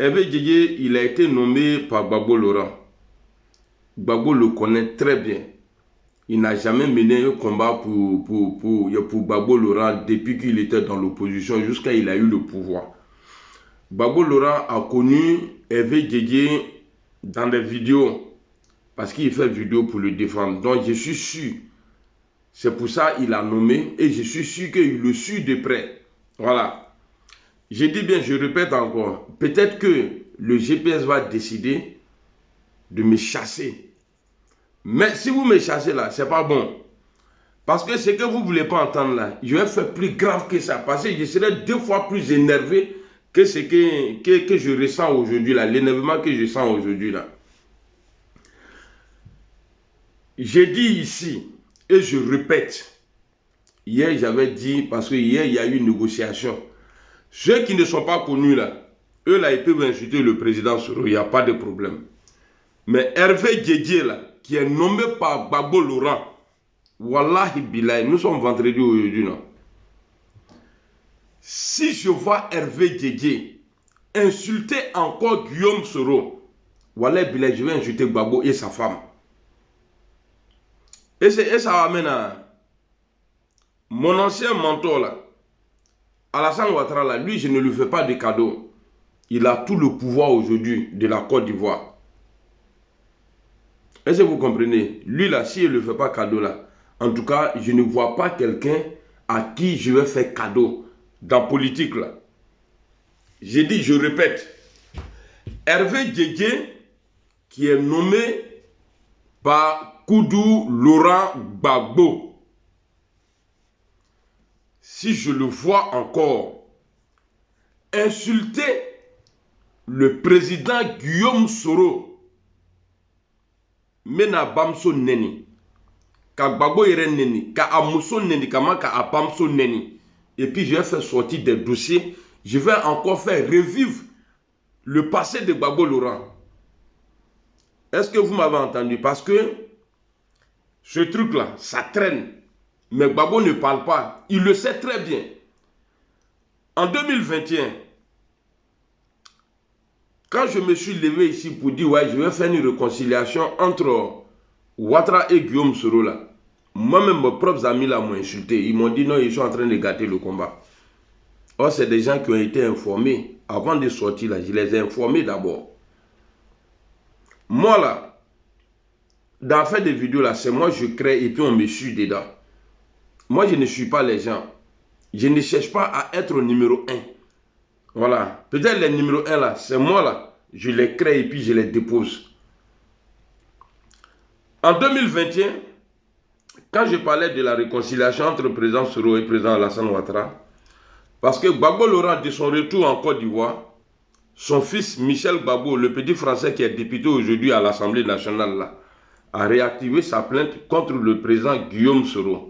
Hervé Djedje, il a été nommé par Gbagbo Laurent. Gbagbo le connaît très bien. Il n'a jamais mené un combat pour Gbagbo Laurent depuis qu'il était dans l'opposition jusqu'à il a eu le pouvoir. Gbagbo Laurent a connu Hervé Djedje dans des vidéos parce qu'il fait vidéo pour le défendre. Donc je suis sûr, c'est pour ça qu'il a nommé et je suis sûr qu'il le suit de près. Voilà. Je dis bien, je répète encore, peut-être que le GPS va décider de me chasser. Mais si vous me chassez là, c'est pas bon. Parce que ce que vous ne voulez pas entendre là, je vais faire plus grave que ça. Parce que je serai 2 fois plus énervé que ce que je ressens aujourd'hui là, l'énervement que je sens aujourd'hui là. J'ai dit ici, et je répète, hier j'avais dit, parce que hier il y a eu une négociation. Ceux qui ne sont pas connus là, eux là ils peuvent insulter le président Soro, il n'y a pas de problème. Mais Hervé Djedje là, qui est nommé par Gbagbo Laurent, Wallahi Bilahi, nous sommes vendredi aujourd'hui non. Si je vois Hervé Djedje insulter encore Guillaume Soro, Wallahi Bilahi, je vais insulter Gbagbo et sa femme. Et ça amène à mon ancien mentor là, Alassane Ouattara là, lui je ne lui fais pas de cadeau. Il a tout le pouvoir aujourd'hui de la Côte d'Ivoire. Est-ce que vous comprenez? Lui là, si il ne le fait pas cadeau là, en tout cas, je ne vois pas quelqu'un à qui je vais faire cadeau dans la politique là. J'ai dit, je répète, Hervé Djedje qui est nommé par Koudou Laurent Gbagbo. Si je le vois encore insulter le président Guillaume Soro, mena bamso neni, ka Gbagbo yere neni, ka amuso neni, ka abamso neni, et puis je vais faire sortir des dossiers, je vais encore faire revivre le passé de Gbagbo Laurent. Est-ce que vous m'avez entendu? Parce que ce truc là, ça traîne. Mais Gbagbo ne parle pas. Il le sait très bien. En 2021, quand je me suis levé ici pour dire ouais, je vais faire une réconciliation entre Ouattara et Guillaume Soro là, moi-même mes propres amis là m'ont insulté. Ils m'ont dit non, ils sont en train de gâter le combat. Or, c'est des gens qui ont été informés. Avant de sortir là, je les ai informés d'abord. Moi là, dans faire des vidéos là, c'est moi je crée et puis on me suit dedans. Moi, je ne suis pas les gens. Je ne cherche pas à être au numéro 1. Voilà. Peut-être les numéro 1 là, c'est moi là. Je les crée et puis je les dépose. En 2021, quand je parlais de la réconciliation entre le président Soro et le président Alassane Ouattara, parce que Gbagbo Laurent, de son retour en Côte d'Ivoire, son fils Michel Gbagbo, le petit français qui est député aujourd'hui à l'Assemblée nationale là, a réactivé sa plainte contre le président Guillaume Soro.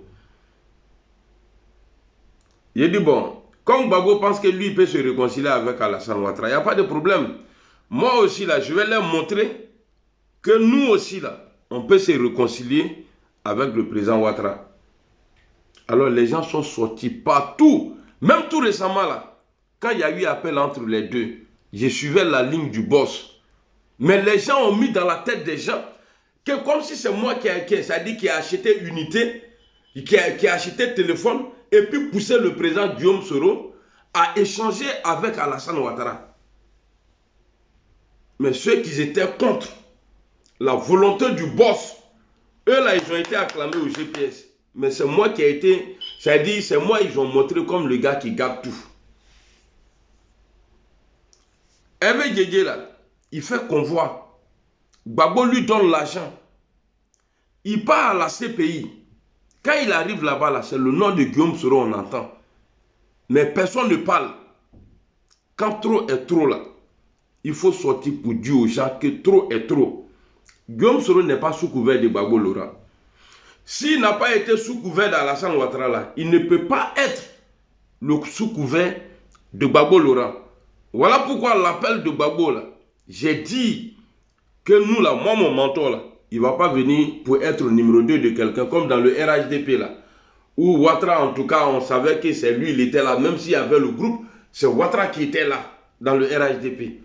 Il a dit, bon, comme Gbagbo pense que lui il peut se réconcilier avec Alassane Ouattara, il n'y a pas de problème. Moi aussi, là, je vais leur montrer que nous aussi, là, on peut se réconcilier avec le président Ouattara. Alors, les gens sont sortis partout. Même tout récemment, là, quand il y a eu appel entre les deux, je suivais la ligne du boss. Mais les gens ont mis dans la tête des gens que comme si c'est moi qui a acheté unité, qui a acheté téléphone, et puis pousser le président Guillaume Soro à échanger avec Alassane Ouattara. Mais ceux qui étaient contre la volonté du boss, eux là, ils ont été acclamés au GPS. Mais c'est moi qui a été, c'est-à-dire, c'est moi, ils ont montré comme le gars qui garde tout. Hervé Djedje là, il fait convoi. Gbagbo lui donne l'argent. Il part à la CPI. Quand il arrive là-bas, là, c'est le nom de Guillaume Soro, on entend. Mais personne ne parle. Quand trop est trop là, il faut sortir pour dire aux gens que trop est trop. Guillaume Soro n'est pas sous couvert de Gbagbo Laurent. S'il n'a pas été sous couvert d'Alassane Ouattara là, il ne peut pas être le sous couvert de Gbagbo Laurent. Voilà pourquoi l'appel de Gbagbo là, j'ai dit que nous là, moi mon mentor là, il ne va pas venir pour être le numéro 2 de quelqu'un comme dans le RHDP là. Où Ouattara en tout cas on savait que c'est lui, il était là. Même s'il y avait le groupe, c'est Ouattara qui était là dans le RHDP.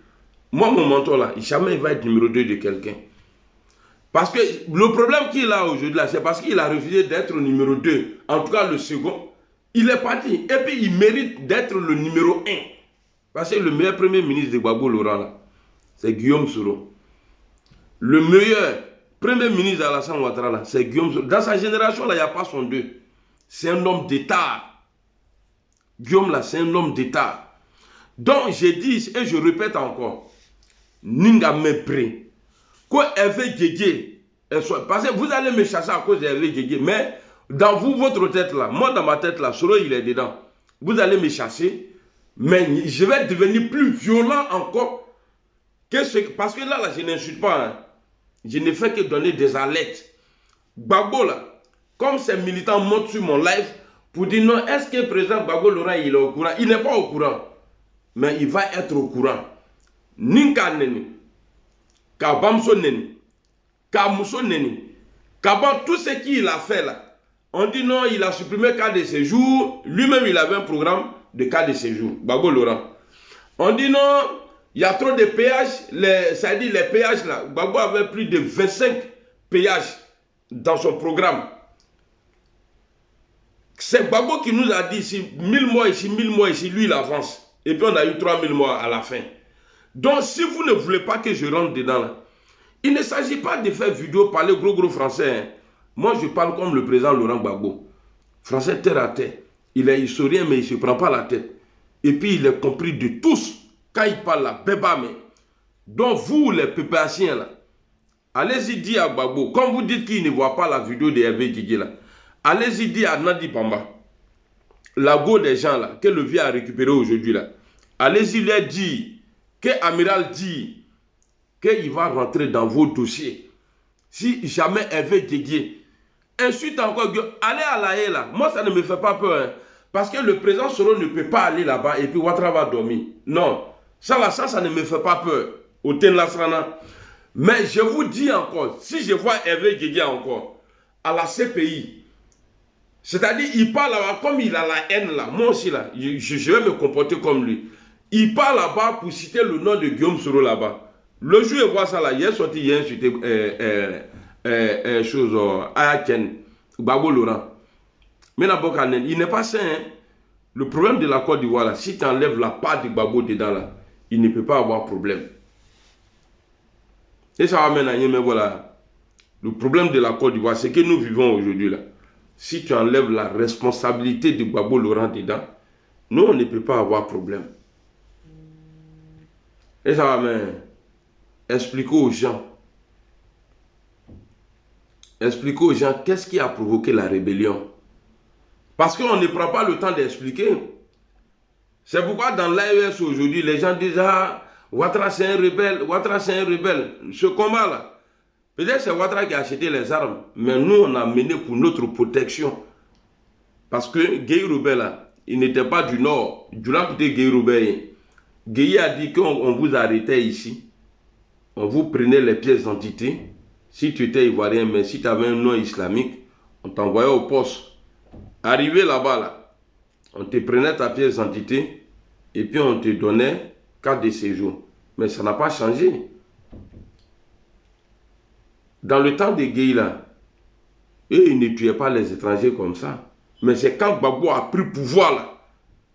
Moi, mon mentor là, jamais il va être numéro 2 de quelqu'un. Parce que le problème qu'il a aujourd'hui là, c'est parce qu'il a refusé d'être numéro 2. En tout cas, le second. Il est parti. Et puis, il mérite d'être le numéro 1. Parce que le meilleur premier ministre de Gbagbo Laurent là, c'est Guillaume Soro. Le meilleur premier ministre d'Alassane Ouattara là, c'est Guillaume Soro. Dans sa génération là, il n'y a pas son 2. C'est un homme d'État. Guillaume là, c'est un homme d'État. Donc, j'ai dit, et je répète encore, Ninga Mepré. Quoi Hervé Guégué, parce que vous allez me chasser à cause d'Hervé Guégué, mais dans vous, votre tête là, moi dans ma tête là, Soro il est dedans. Vous allez me chasser, mais je vais devenir plus violent encore que ce, parce que là, je n'insulte pas, hein. Je ne fais que donner des alertes. Gbagbo là, comme ces militants montent sur mon live pour dire non, est-ce que le président Gbagbo Laurent il est au courant? Il n'est pas au courant, mais il va être au courant. Ninka Neni. Kabamso Neni, Kamuso Neni, Kabam, tout ce qu'il a fait là, on dit non, il a supprimé carte de séjour, lui-même il avait un programme de carte de séjour, Gbagbo Laurent. On dit non, il y a trop de péages, ça dit les péages là, Gbagbo avait plus de 25 péages dans son programme. C'est Gbagbo qui nous a dit si 1000 mois ici, 1000 mois ici, lui il avance. Et puis on a eu 3000 mois à la fin. Donc, si vous ne voulez pas que je rentre dedans, là, il ne s'agit pas de faire vidéo, parler gros français. Hein. Moi, je parle comme le président Laurent Gbagbo. Français terre à terre. Il est historien, mais il ne se prend pas la tête. Et puis, il est compris de tous. Quand il parle là, béba, mais. Donc, vous, les pépéaciens, là, allez-y dire à Gbagbo, comme vous dites qu'il ne voit pas la vidéo de Hervé Guégué, là, allez-y dire à Nadi Bamba, la go des gens, là, que le vieux a récupéré aujourd'hui, là. Allez-y leur dire que Amiral dit qu'il va rentrer dans vos dossiers. Si jamais Hervé Guégué insulte encore, allez à la haie là. Moi, ça ne me fait pas peur. Hein, parce que le président Soro ne peut pas aller là-bas et puis Ouattara va dormir. Non, ça ne me fait pas peur. Au Tenlasrana. Mais je vous dis encore, si je vois Hervé Guégué encore à la CPI, c'est-à-dire, il parle là-bas comme il a la haine là. Moi aussi là, je vais me comporter comme lui. Il part là-bas pour citer le nom de Guillaume Soro là-bas. Le jour où il voit ça là, il est sorti, il a insulté Ayaken, Gbagbo Laurent. Mais il n'est pas sain. Hein? Le problème de la Côte d'Ivoire là, si tu enlèves la part de Gbagbo dedans là, il ne peut pas avoir problème. Et ça va mener mais voilà. Le problème de la Côte d'Ivoire, c'est que nous vivons aujourd'hui là. Si tu enlèves la responsabilité de Gbagbo Laurent dedans, nous on ne peut pas avoir problème. Et ça va, mais expliquez aux gens. Expliquez aux gens qu'est-ce qui a provoqué la rébellion. Parce qu'on ne prend pas le temps d'expliquer. C'est pourquoi dans l'AES aujourd'hui, les gens disent ah, Ouattara c'est un rebelle, Ouattara c'est un rebelle. Ce combat-là, peut-être c'est Ouattara qui a acheté les armes, mais nous on a mené pour notre protection. Parce que Gueye Robert là, il n'était pas du nord, du là côté Gueye Robert. Gueye a dit qu'on vous arrêtait ici, on vous prenait les pièces d'identité. Si tu étais ivoirien, mais si tu avais un nom islamique, on t'envoyait au poste. Arrivé là-bas, là, on te prenait ta pièce d'identité et puis on te donnait carte de séjour. Mais ça n'a pas changé. Dans le temps de Gueye là, eux, ils ne tuaient pas les étrangers comme ça. Mais c'est quand Gbagbo a pris pouvoir là.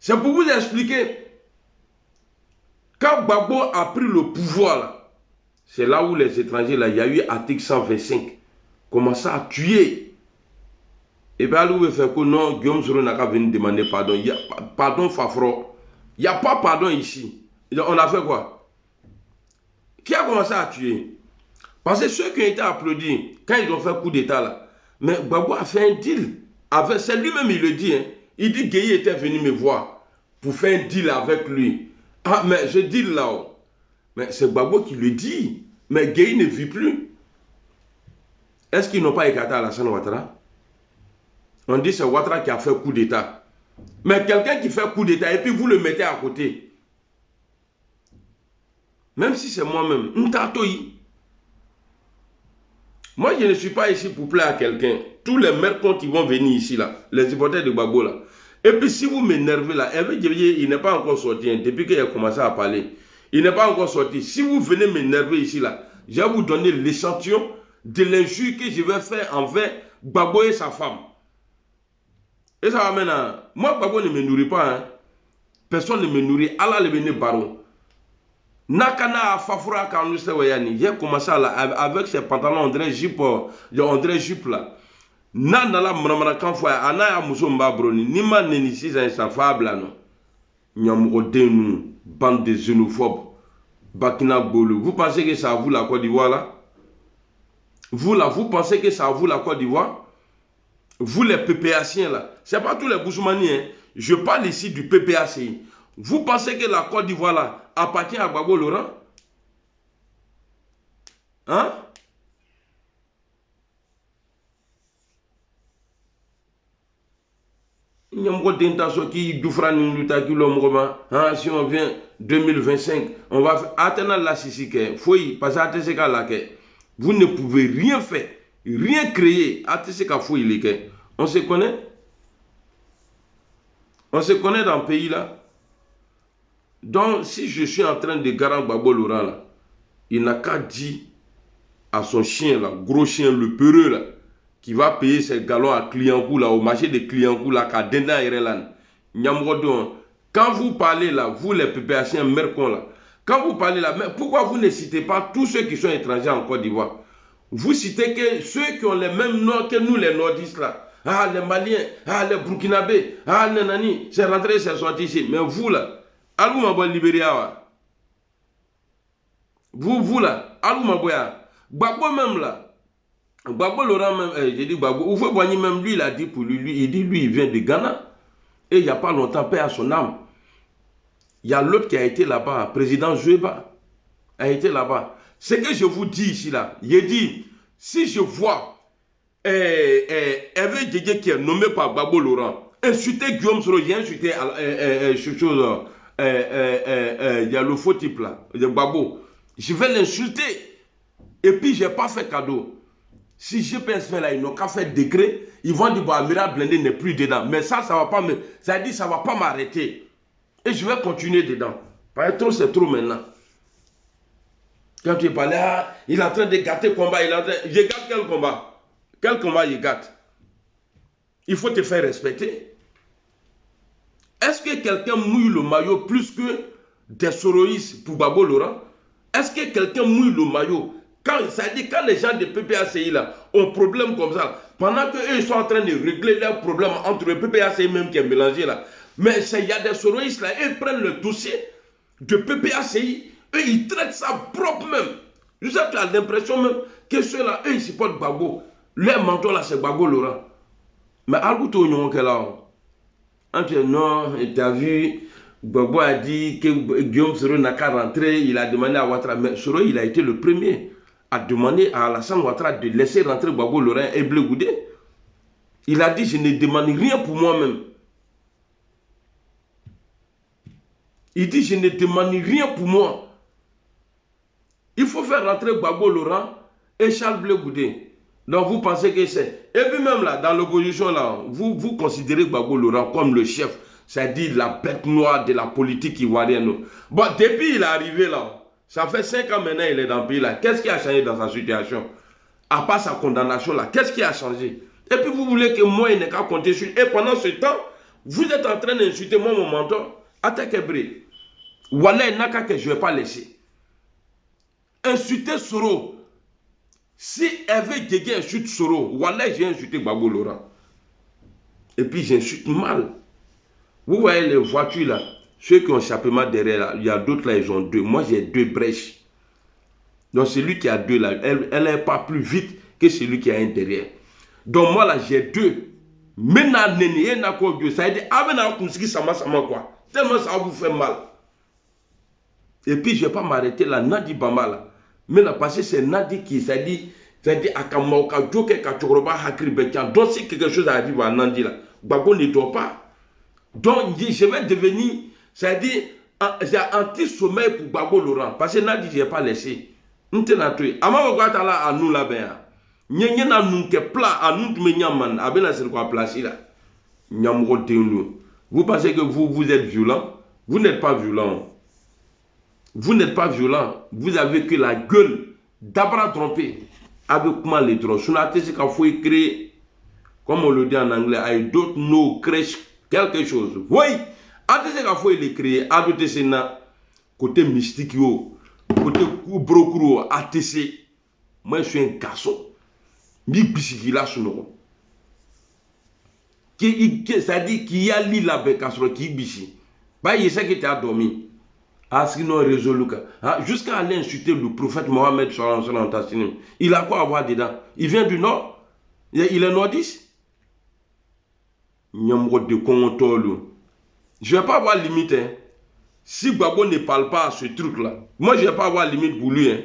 C'est pour vous expliquer. Quand Gbagbo a pris le pouvoir là, c'est là où les étrangers là, il y a eu article 125. Commençaient à tuer. Et bien là où il fait que non, Guillaume Soro n'a qu'à venir demander pardon. Il y a, pardon Fafro. Il n'y a pas pardon ici. On a fait quoi? Qui a commencé à tuer? Parce que ceux qui ont été applaudis, quand ils ont fait coup d'état là, mais Gbagbo a fait un deal. C'est lui-même, il le dit. Hein. Il dit que Gueye était venu me voir pour faire un deal avec lui. Ah, mais je dis là, mais c'est Gbagbo qui le dit. Mais Gueye ne vit plus. Est-ce qu'ils n'ont pas écarté Alassane Ouattara? On dit que c'est Ouattara qui a fait coup d'état. Mais quelqu'un qui fait coup d'état et puis vous le mettez à côté. Même si c'est moi-même, moi je ne suis pas ici pour plaire à quelqu'un. Tous les mercons qui vont venir ici là, les supporters de Gbagbo là. Et puis si vous m'énervez là, il n'est pas encore sorti. Hein, depuis qu'il a commencé à parler, Il n'est pas encore sorti. Si vous venez m'énerver ici, là, je vais vous donner l'échantillon de l'injure que je vais faire envers Gbagbo et sa femme. Et ça va maintenant. Moi, Gbagbo ne me nourrit pas. Hein. Personne ne me nourrit. Allah le béni baron. Nakana Fafura Kanouste Wayani. J'ai commencé avec ses pantalons André Jupe là. Nana Mramara Kanfoya. Ana ya Musomba Broni. Nima Nenisi sa fable non. Nyamrodenu. Bande de xénophobes. Bakina Bolo. Vous pensez que ça à vous la Côte d'Ivoire là? Vous là, vous pensez que ça à vous la Côte d'Ivoire? Vous les PPAciens là. C'est pas tous les Boussoumani. Hein. Je parle ici du PPACI. Vous pensez que la Côte d'Ivoire là appartient à Gbagbo Laurent? Hein? Si on vient 2025, on va faire attendre la sisike. Vous ne pouvez rien faire, rien créer. On se connaît? On se connaît dans le pays là. Donc, si je suis en train de garantir Gbagbo Laurent là, il n'a qu'à dire à son chien là, gros chien, le peureux là, qui va payer ses galons à Cliancourt là, au marché de Cliancourt là, qu'à Denda Ireland. Quand vous parlez là, vous les PPAciens mercons là, quand vous parlez là, mais pourquoi vous ne citez pas tous ceux qui sont étrangers en Côte d'Ivoire? Vous citez que ceux qui ont les mêmes noms que nous les nordistes là. Ah, les Maliens, ah, les Burkinabés, ah, les Nani, c'est rentré, c'est sorti ici. Mais vous là, allô ma bonne Libéria, vous là, allô ma bonne, Gbagbo même là, Gbagbo Laurent même, j'ai dit Gbagbo, Oufoué Boigny même, lui il a dit pour lui, il dit lui il vient de Ghana. Et il n'y a pas longtemps, paix à son âme. Il y a l'autre qui a été là-bas, président Joueba, a été là-bas. Ce que je vous dis ici là, il dit, si je vois Hervé Djedje qui est nommé par Gbagbo Laurent, insulter Guillaume Soro, j'ai insulté il y a le faux type là, de Gbagbo. Je vais l'insulter. Et puis, je n'ai pas fait cadeau. Si GPS fait là, ils n'ont qu'à faire décret, ils vont dire, bon, Amiral Blindé n'est plus dedans. Mais ça va pas me. Ça dit, ça ne va pas m'arrêter. Et je vais continuer dedans. Parce que trop, c'est trop maintenant. Quand tu parles, ah, il est en train de gâter le combat. Je gâte quel combat? Quel combat il gâte? Il faut te faire respecter. Est-ce que quelqu'un mouille le maillot plus que des soroïstes pour Gbagbo Laurent? Est-ce que quelqu'un mouille le maillot? Ça dit quand les gens de PPACI là ont problème comme ça, pendant qu'eux ils sont en train de régler leurs problèmes entre le PPACI même qui est mélangé là, mais il y a des soroïstes là, ils prennent le dossier de PPACI, eux ils traitent ça propre même. Je sais que tu as l'impression même que ceux-là, eux ils supportent Gbagbo. Leur mentor là c'est Gbagbo Laurent. Mais Albuto Nyonke là, non, tu as vu, Gbagbo a dit que Guillaume Soro n'a qu'à rentrer, il a demandé à Ouattara, mais Soro il a été le premier a demandé à Alassane Ouattara de laisser rentrer Gbagbo Laurent et Blé Goudé. Il a dit, je ne demande rien pour moi-même. Il dit, je ne demande rien pour moi. Il faut faire rentrer Gbagbo Laurent et Charles Blé Goudé. Donc vous pensez que c'est... Et puis même là, dans l'opposition là, vous considérez Gbagbo Laurent comme le chef, c'est-à-dire la bête noire de la politique ivoirienne. Bon, depuis il est arrivé là, ça fait 5 ans maintenant il est dans le pays là. Qu'est-ce qui a changé dans sa situation? À part sa condamnation là, qu'est-ce qui a changé? Et puis vous voulez que moi il n'ai qu'à compter sur... Et pendant ce temps, vous êtes en train d'insulter moi mon mentor. Attaquez-bré. Wallah Naka que je ne vais pas laisser. Insulter Soro. Si Hervé Djedje insulte Soro, Wallah j'ai insulté Gbagbo Laurent. Et puis j'insulte mal. Vous voyez les voitures là. Ceux qui ont échappement derrière, là, il y a d'autres là, ils ont 2. Moi, j'ai 2 brèches. Donc, celui qui a 2 là, elle n'est pas plus vite que celui qui a un derrière. Donc, moi là, j'ai 2. Maintenant, ça veut dire, quoi. Tellement ça vous fait mal. Et puis, je ne vais pas m'arrêter là, Nadi Bama là. Maintenant, parce que c'est Nadi qui, ça dit, Akamauka, Djoke, Kachoroba, Hakri, Bekian. Donc, si quelque chose arrive à Nadi là, Gbagbo ne doit pas. Donc, je vais devenir, c'est-à-dire, j'ai anti-sommeil pour Gbagbo Laurent. Parce que Nadi, je n'ai pas laissé. Nous sommes là. À nous là-bas. Nous sommes plat, à nous sommes vous pensez que vous êtes violent? Vous n'êtes pas violent. Vous n'êtes pas violent. Vous avez que la gueule d'abra trompé. Avec comment les droits. Sur la tête, c'est qu'il faut écrire, comme on le dit en anglais, I don't know, crèche quelque chose. Oui, c'est qu'il faut l'écrire. C'est côté mystique, côté brocro, ATC. Moi, je suis un garçon. C'est-à-dire qu'il y a l'île là, qui bichi. Bah, il sait que tu as dormi. Jusqu'à aller insulter le prophète Mohammed. Il a quoi à voir dedans? Il vient du nord. Il est nordiste. Je ne vais pas avoir limite. Hein. Si Gbagbo ne parle pas à ce truc-là, moi je ne vais pas avoir limite pour lui. Hein.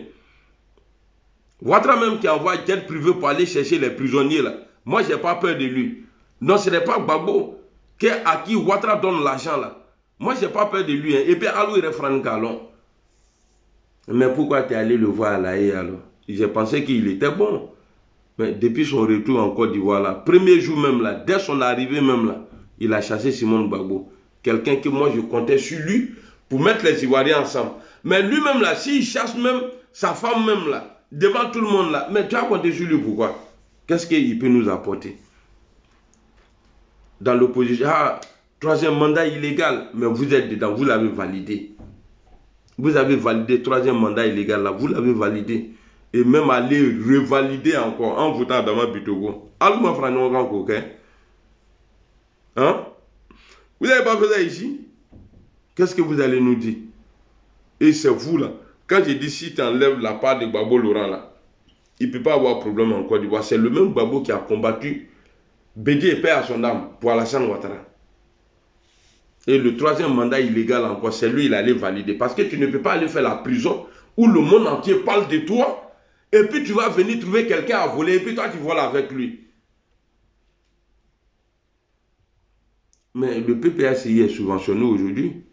Ouattara même qui envoie jet privé pour aller chercher les prisonniers là. Moi je n'ai pas peur de lui. Non, ce n'est pas Gbagbo à qui Ouattara donne l'argent là. Moi je n'ai pas peur de lui. Hein. Et puis alors il refraine Galon. Mais pourquoi tu es allé le voir là alors? J'ai pensé qu'il était bon. Mais depuis son retour en Côte d'Ivoire là, premier jour même là, dès son arrivée même là, il a chassé Simone Gbagbo. Quelqu'un que moi je comptais sur lui pour mettre les Ivoiriens ensemble. Mais lui-même là, s'il chasse même sa femme même là, devant tout le monde là, mais tu as compté sur lui pourquoi? Qu'est-ce qu'il peut nous apporter? Dans l'opposition, troisième mandat illégal, mais vous êtes dedans, vous l'avez validé. Vous avez validé troisième mandat illégal là, vous l'avez validé. Et même aller revalider encore en votant dans ma Bitogo. Allez-moi frano grand coquin. Hein? Vous n'avez pas fait ça ici? Qu'est-ce que vous allez nous dire? Et c'est vous là. Quand je dis si tu enlèves la part de Gbagbo Laurent là, il ne peut pas avoir problème en Côte d'Ivoire. C'est le même Gbagbo qui a combattu Bédié et Père à son âme pour Alassane Ouattara. Et le troisième mandat illégal encore, c'est lui, il allait valider. Parce que tu ne peux pas aller faire la prison où le monde entier parle de toi. Et puis tu vas venir trouver quelqu'un à voler. Et puis toi tu voles avec lui. Mais le PPACI est subventionné aujourd'hui.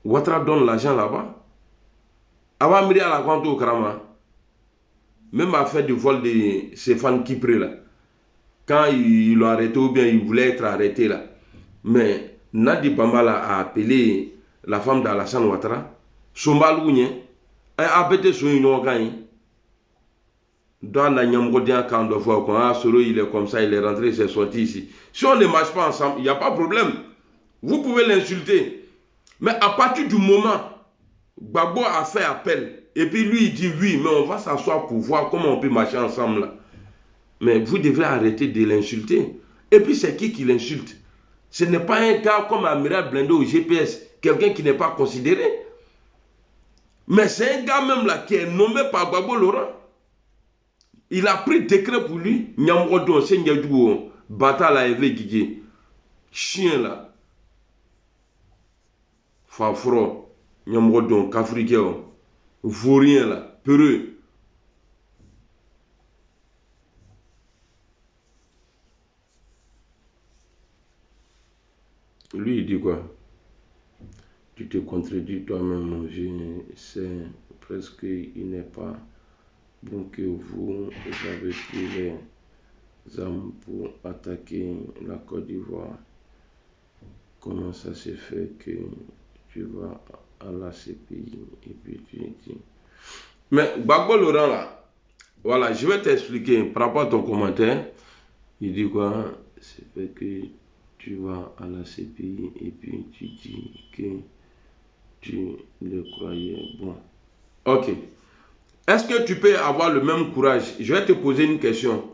Ouattara donne l'argent là-bas. Avant de à la compte au Krama. Même à faire du vol de Stéphane Kipré là. Quand il l'a arrêté ou bien il voulait être arrêté là. Mais Nadi Bambala a appelé la femme d'Alassane Ouattara. Sombalougne. A pété son union. Dans la Nyamgodia, quand on voit qu'on solo, il est comme ça, il est rentré, il est sorti ici. Si on ne marche pas ensemble, il n'y a pas de problème. Vous pouvez l'insulter. Mais à partir du moment, Gbagbo a fait appel, et puis lui il dit oui, mais on va s'asseoir pour voir comment on peut marcher ensemble là. Mais vous devez arrêter de l'insulter. Et puis c'est qui l'insulte? Ce n'est pas un gars comme Amiral Blendo au GPS, quelqu'un qui n'est pas considéré. Mais c'est un gars même là qui est nommé par Gbagbo Laurent. Il a pris décret pour lui. Nyamgodon, c'est Nyadou, Bata la Eve Guigé. Chien là. Fafro, Nyamgodon, Kafrikeo. Vaurien là. Peureux. Lui, il dit quoi? Tu te contredis toi-même, mon vieux. C'est presque, il n'est pas bon que vous avez pris les armes pour attaquer la Côte d'Ivoire. Comment ça se fait que tu vas à la CPI et puis tu dis... Mais Gbagbo Laurent là, voilà, je vais t'expliquer par rapport à ton commentaire. Il dit quoi? C'est fait que tu vas à la CPI et puis tu dis que tu le croyais bon. Ok. Est-ce que tu peux avoir le même courage? Je vais te poser une question.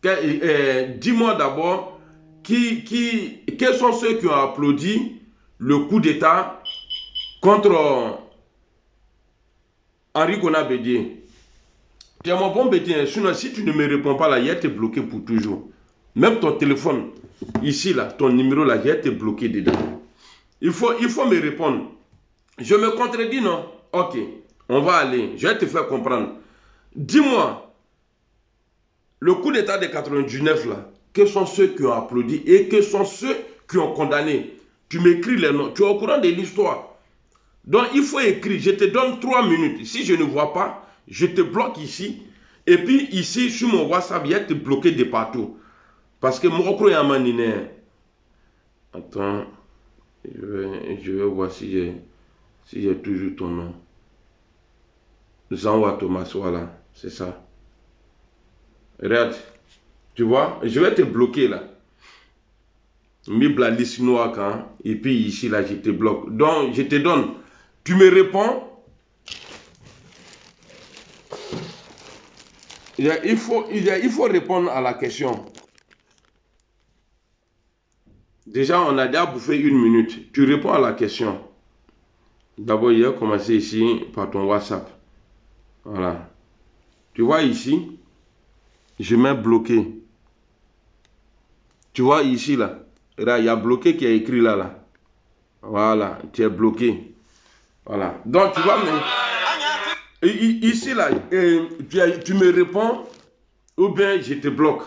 Dis-moi d'abord, quels sont ceux qui ont applaudi le coup d'État contre Henri Konan Bédié? Tu es mon bon Bédié, sinon si tu ne me réponds pas là, il va te bloquer pour toujours. Même ton téléphone, ici là, ton numéro là, il va te bloquer dedans. Il faut me répondre. Je me contredis, non? Ok, on va aller, je vais te faire comprendre. Dis-moi, le coup d'État de 99 là, quels sont ceux qui ont applaudi et quels sont ceux qui ont condamné? Tu m'écris les noms, tu es au courant de l'histoire. Donc il faut écrire, je te donne 3 minutes. Si je ne vois pas, je te bloque ici. Et puis ici, sur mon WhatsApp, il y a te bloquer de partout. Parce que mon croix est à maniné. Attends, je vais voir si j'ai toujours ton nom. Zanwa Thomas, voilà, c'est ça. Regarde, tu vois, je vais te bloquer là. Mibla Lisnoaka, et puis ici là, je te bloque. Donc, je te donne, tu me réponds. Il faut répondre à la question. Déjà, on a déjà bouffé 1 minute. Tu réponds à la question. D'abord, il a commencé ici par ton WhatsApp. Voilà. Tu vois ici, je mets bloqué. Tu vois ici, là. Là, il y a bloqué qui est écrit là, là. Voilà, tu es bloqué. Voilà. Donc, tu vois, mais ici, là, tu me réponds ou bien je te bloque.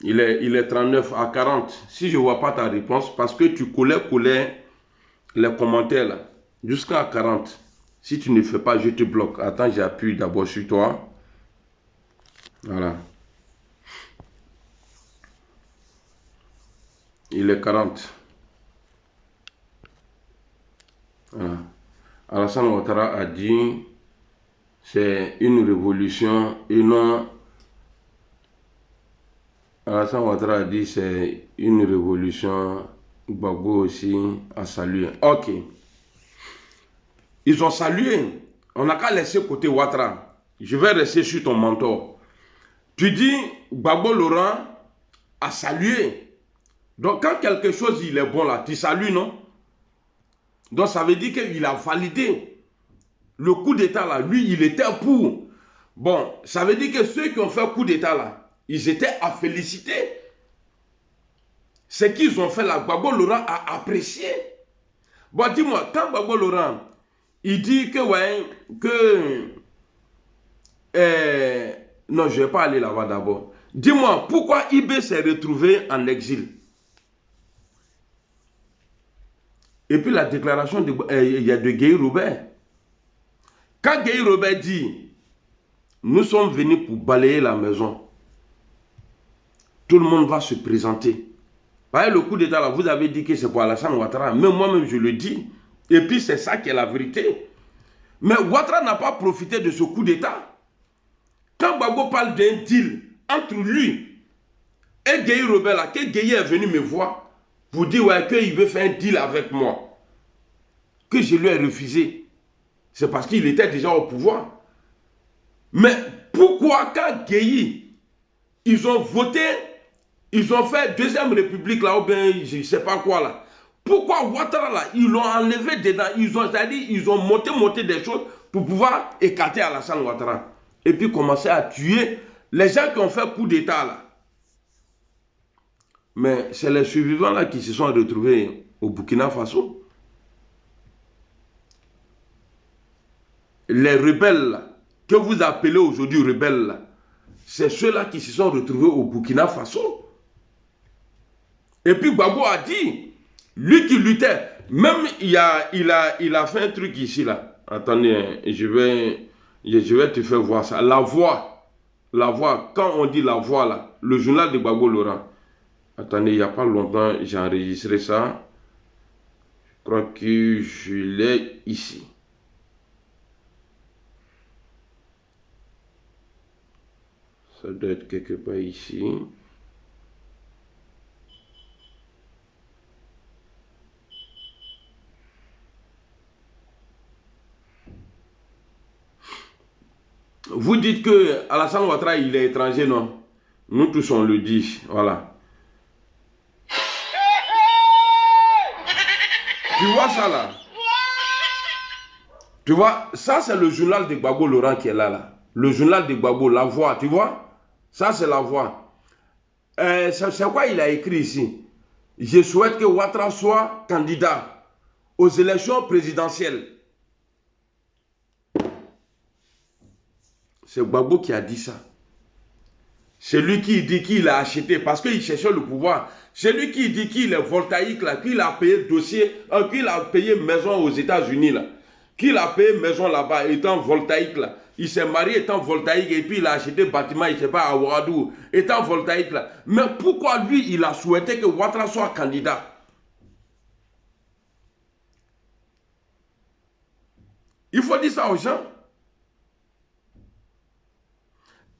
Il est 39 à 40. Si je ne vois pas ta réponse, parce que tu collais les commentaires là, jusqu'à 40. Si tu ne fais pas, je te bloque. Attends, j'appuie d'abord sur toi. Voilà. Il est 40. Voilà. Alassane Ouattara a dit c'est une révolution et non. Alassane Ouattara a dit c'est une révolution. Gbagbo aussi a salué. Ok. Ils ont salué. On n'a qu'à laisser côté Ouattara. Je vais rester sur ton mentor. Tu dis Gbagbo Laurent a salué. Donc quand quelque chose il est bon là, tu salues, non? Donc ça veut dire qu'il a validé le coup d'état là. Lui, il était pour. Bon, ça veut dire que ceux qui ont fait coup d'état là, ils étaient à féliciter. Ce qu'ils ont fait là, Gbagbo Laurent a apprécié. Bon, dis-moi, quand Gbagbo Laurent, il dit que, ouais, que... non, je ne vais pas aller là-bas d'abord. Dis-moi, pourquoi IB s'est retrouvé en exil? Et puis la déclaration de Guy Robert. Quand Guy Robert dit, nous sommes venus pour balayer la maison, tout le monde va se présenter. Par le coup d'état là, vous avez dit que c'est pour Alassane Ouattara. Mais moi-même, je le dis. Et puis c'est ça qui est la vérité. Mais Ouattara n'a pas profité de ce coup d'état. Quand Gbagbo parle d'un deal entre lui et Guy Robert, là, que Guy est venu me voir pour dire ouais, qu'il veut faire un deal avec moi, que je lui ai refusé, c'est parce qu'il était déjà au pouvoir. Mais pourquoi quand Guy, ils ont voté, ils ont fait deuxième république là, ou bien je ne sais pas quoi là, pourquoi Ouattara là, ils l'ont enlevé dedans, ils ont monté des choses pour pouvoir écarter Alassane Ouattara. Et puis commencer à tuer les gens qui ont fait coup d'état là. Mais c'est les survivants là qui se sont retrouvés au Burkina Faso. Les rebelles là, que vous appelez aujourd'hui rebelles, c'est ceux-là qui se sont retrouvés au Burkina Faso. Et puis Gbagbo a dit, lui qui luttait, même il a fait un truc ici là. Attendez, je vais te faire voir ça. La voix, quand on dit la voix là, le journal de Gbagbo Laurent. Attendez, il n'y a pas longtemps, j'ai enregistré ça. Je crois que je l'ai ici. Ça doit être quelque part ici. Vous dites que Alassane Ouattara, il est étranger, non? Nous tous, on le dit. Voilà. Tu vois ça là? Tu vois, ça c'est le journal de Gbagbo Laurent qui est là, là. Le journal de Gbagbo, la voix, tu vois? Ça c'est la voix. C'est quoi il a écrit ici? Je souhaite que Ouattara soit candidat aux élections présidentielles. C'est Gbagbo qui a dit ça. C'est lui qui dit qu'il a acheté parce qu'il cherchait le pouvoir. C'est lui qui dit qu'il est voltaïque là, qu'il a payé dossier, qu'il a payé maison aux États-Unis là, qu'il a payé maison là-bas étant voltaïque là. Il s'est marié étant voltaïque et puis il a acheté bâtiment, il ne sait pas, à Ouagadougou, étant voltaïque là. Mais pourquoi lui, il a souhaité que Ouattara soit candidat? Il faut dire ça aux gens.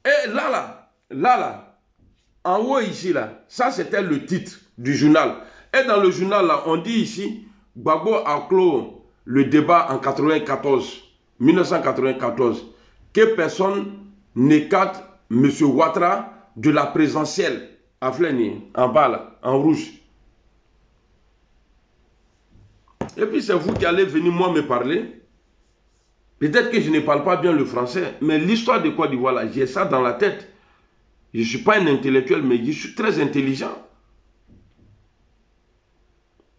Et là, en haut ici, là, ça c'était le titre du journal. Et dans le journal, là, on dit ici, Gbagbo a clos le débat en 1994, que personne n'écarte M. Ouattara de la présidentielle, à Fleni, en bas, là, en rouge. Et puis c'est vous qui allez venir moi me parler. Peut-être que je ne parle pas bien le français, mais l'histoire de Côte d'Ivoire, là, j'ai ça dans la tête. Je ne suis pas un intellectuel, mais je suis très intelligent.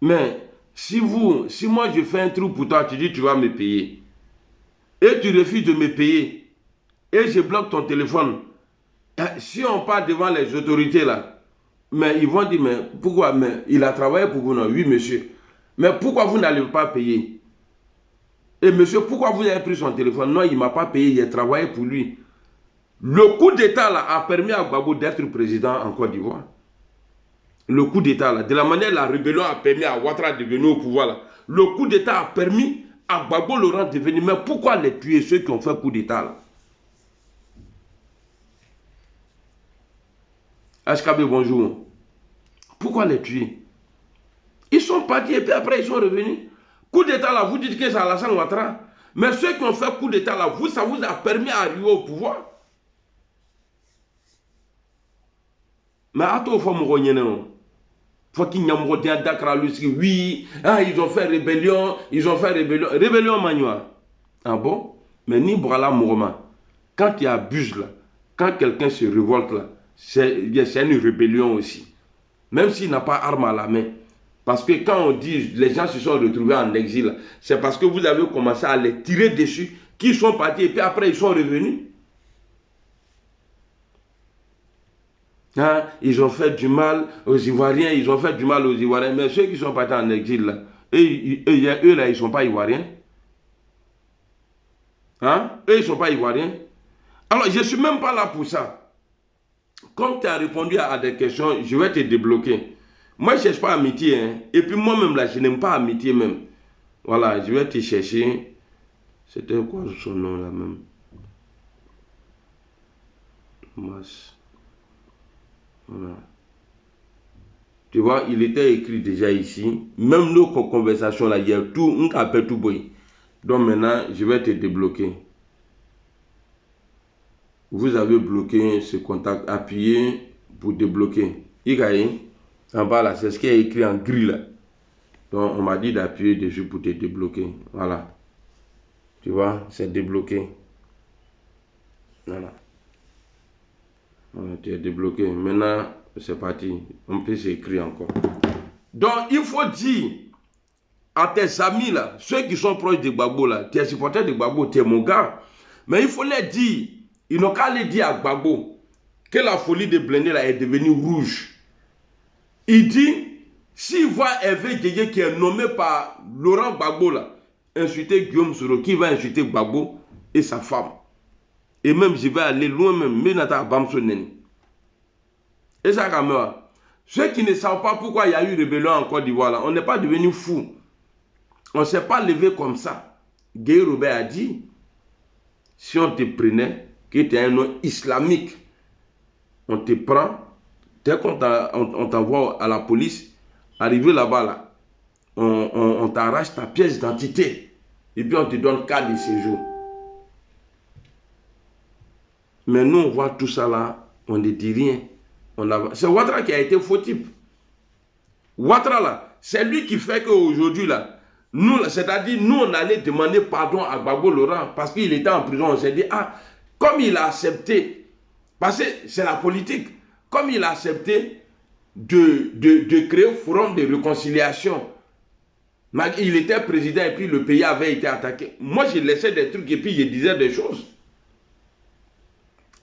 Mais si moi je fais un truc pour toi, tu dis tu vas me payer. Et tu refuses de me payer. Et je bloque ton téléphone. Si on part devant les autorités là, mais ils vont dire, mais pourquoi? Mais il a travaillé pour vous, non? Oui, monsieur. Mais pourquoi vous n'allez pas payer? Et monsieur, pourquoi vous avez pris son téléphone? Non, il ne m'a pas payé, il a travaillé pour lui. Le coup d'État là a permis à Gbagbo d'être président en Côte d'Ivoire. Le coup d'État là, de la manière la rébellion a permis à Ouattara de venir au pouvoir là, le coup d'État a permis à Gbagbo Laurent de venir. Mais pourquoi les tuer, ceux qui ont fait coup d'État là? HKB, bonjour. Pourquoi les tuer? Ils sont partis et puis après ils sont revenus. Coup d'État là, vous dites que c'est Alassane Ouattara. Mais ceux qui ont fait coup d'État là, ça vous a permis d'arriver au pouvoir. Mais à tout faut me faut qu'il y ait un Dakar oui, ah, ils ont fait rébellion, rébellion manuelle. Ah bon? Mais ni Brala Mouroma, quand il abuse là, quand quelqu'un se révolte là, c'est une rébellion aussi. Même s'il n'a pas arme à la main. Parce que quand on dit les gens se sont retrouvés en exil, c'est parce que vous avez commencé à les tirer dessus, qu'ils sont partis et puis après ils sont revenus. Hein? Ils ont fait du mal aux Ivoiriens, mais ceux qui sont partis en exil, là, eux là, ils ne sont pas Ivoiriens. Hein? Eux, ils ne sont pas Ivoiriens. Alors, je ne suis même pas là pour ça. Comme tu as répondu à des questions, je vais te débloquer. Moi, je ne cherche pas amitié. Hein? Et puis moi-même, là, je n'aime pas amitié même. Voilà, je vais te chercher. C'était quoi son nom là même? Mas. Voilà. Tu vois, il était écrit déjà ici. Même nos conversations là, il y a tout, on appelle tout boy. Donc maintenant, je vais te débloquer. Vous avez bloqué ce contact. Appuyez pour débloquer. Ikaï, en bas là, c'est ce qui est écrit en gris là. Donc on m'a dit d'appuyer dessus pour te débloquer. Voilà. Tu vois, c'est débloqué. Voilà. Tu es débloqué. Maintenant, c'est parti. On peut s'écrire encore. Donc, il faut dire à tes amis là, ceux qui sont proches de Gbagbo là, tu es supporter de Gbagbo, tu es mon gars. Mais il faut les dire, ils n'ont qu'à les dire à Gbagbo que la folie de Blindé là est devenue rouge. Il dit, s'il voit Hervé Djedje qui est nommé par Laurent Gbagbo là, insulter Guillaume Soro, qui va insulter Gbagbo et sa femme. Et même, je vais aller loin même, mais Nata Bamsoneni. Et ça, quand même, ceux qui ne savent pas pourquoi il y a eu rébellion en Côte d'Ivoire, là, on n'est pas devenu fou. On ne s'est pas levé comme ça. Guy Robert a dit, si on te prenait, que tu es un nom islamique, on te prend, dès qu'on t'envoie à la police, arrivé là-bas, là, on t'arrache ta pièce d'identité. Et puis on te donne 4 de séjour. Mais nous, on voit tout ça là, on ne dit rien. C'est Ouattara qui a été fautif. Ouattara là, c'est lui qui fait qu'aujourd'hui là, nous, c'est-à-dire nous, on allait demander pardon à Gbagbo Laurent parce qu'il était en prison. On s'est dit, ah, comme il a accepté, parce que c'est la politique, comme il a accepté de créer un forum de réconciliation, il était président et puis le pays avait été attaqué. Moi, je laissais des trucs et puis je disais des choses.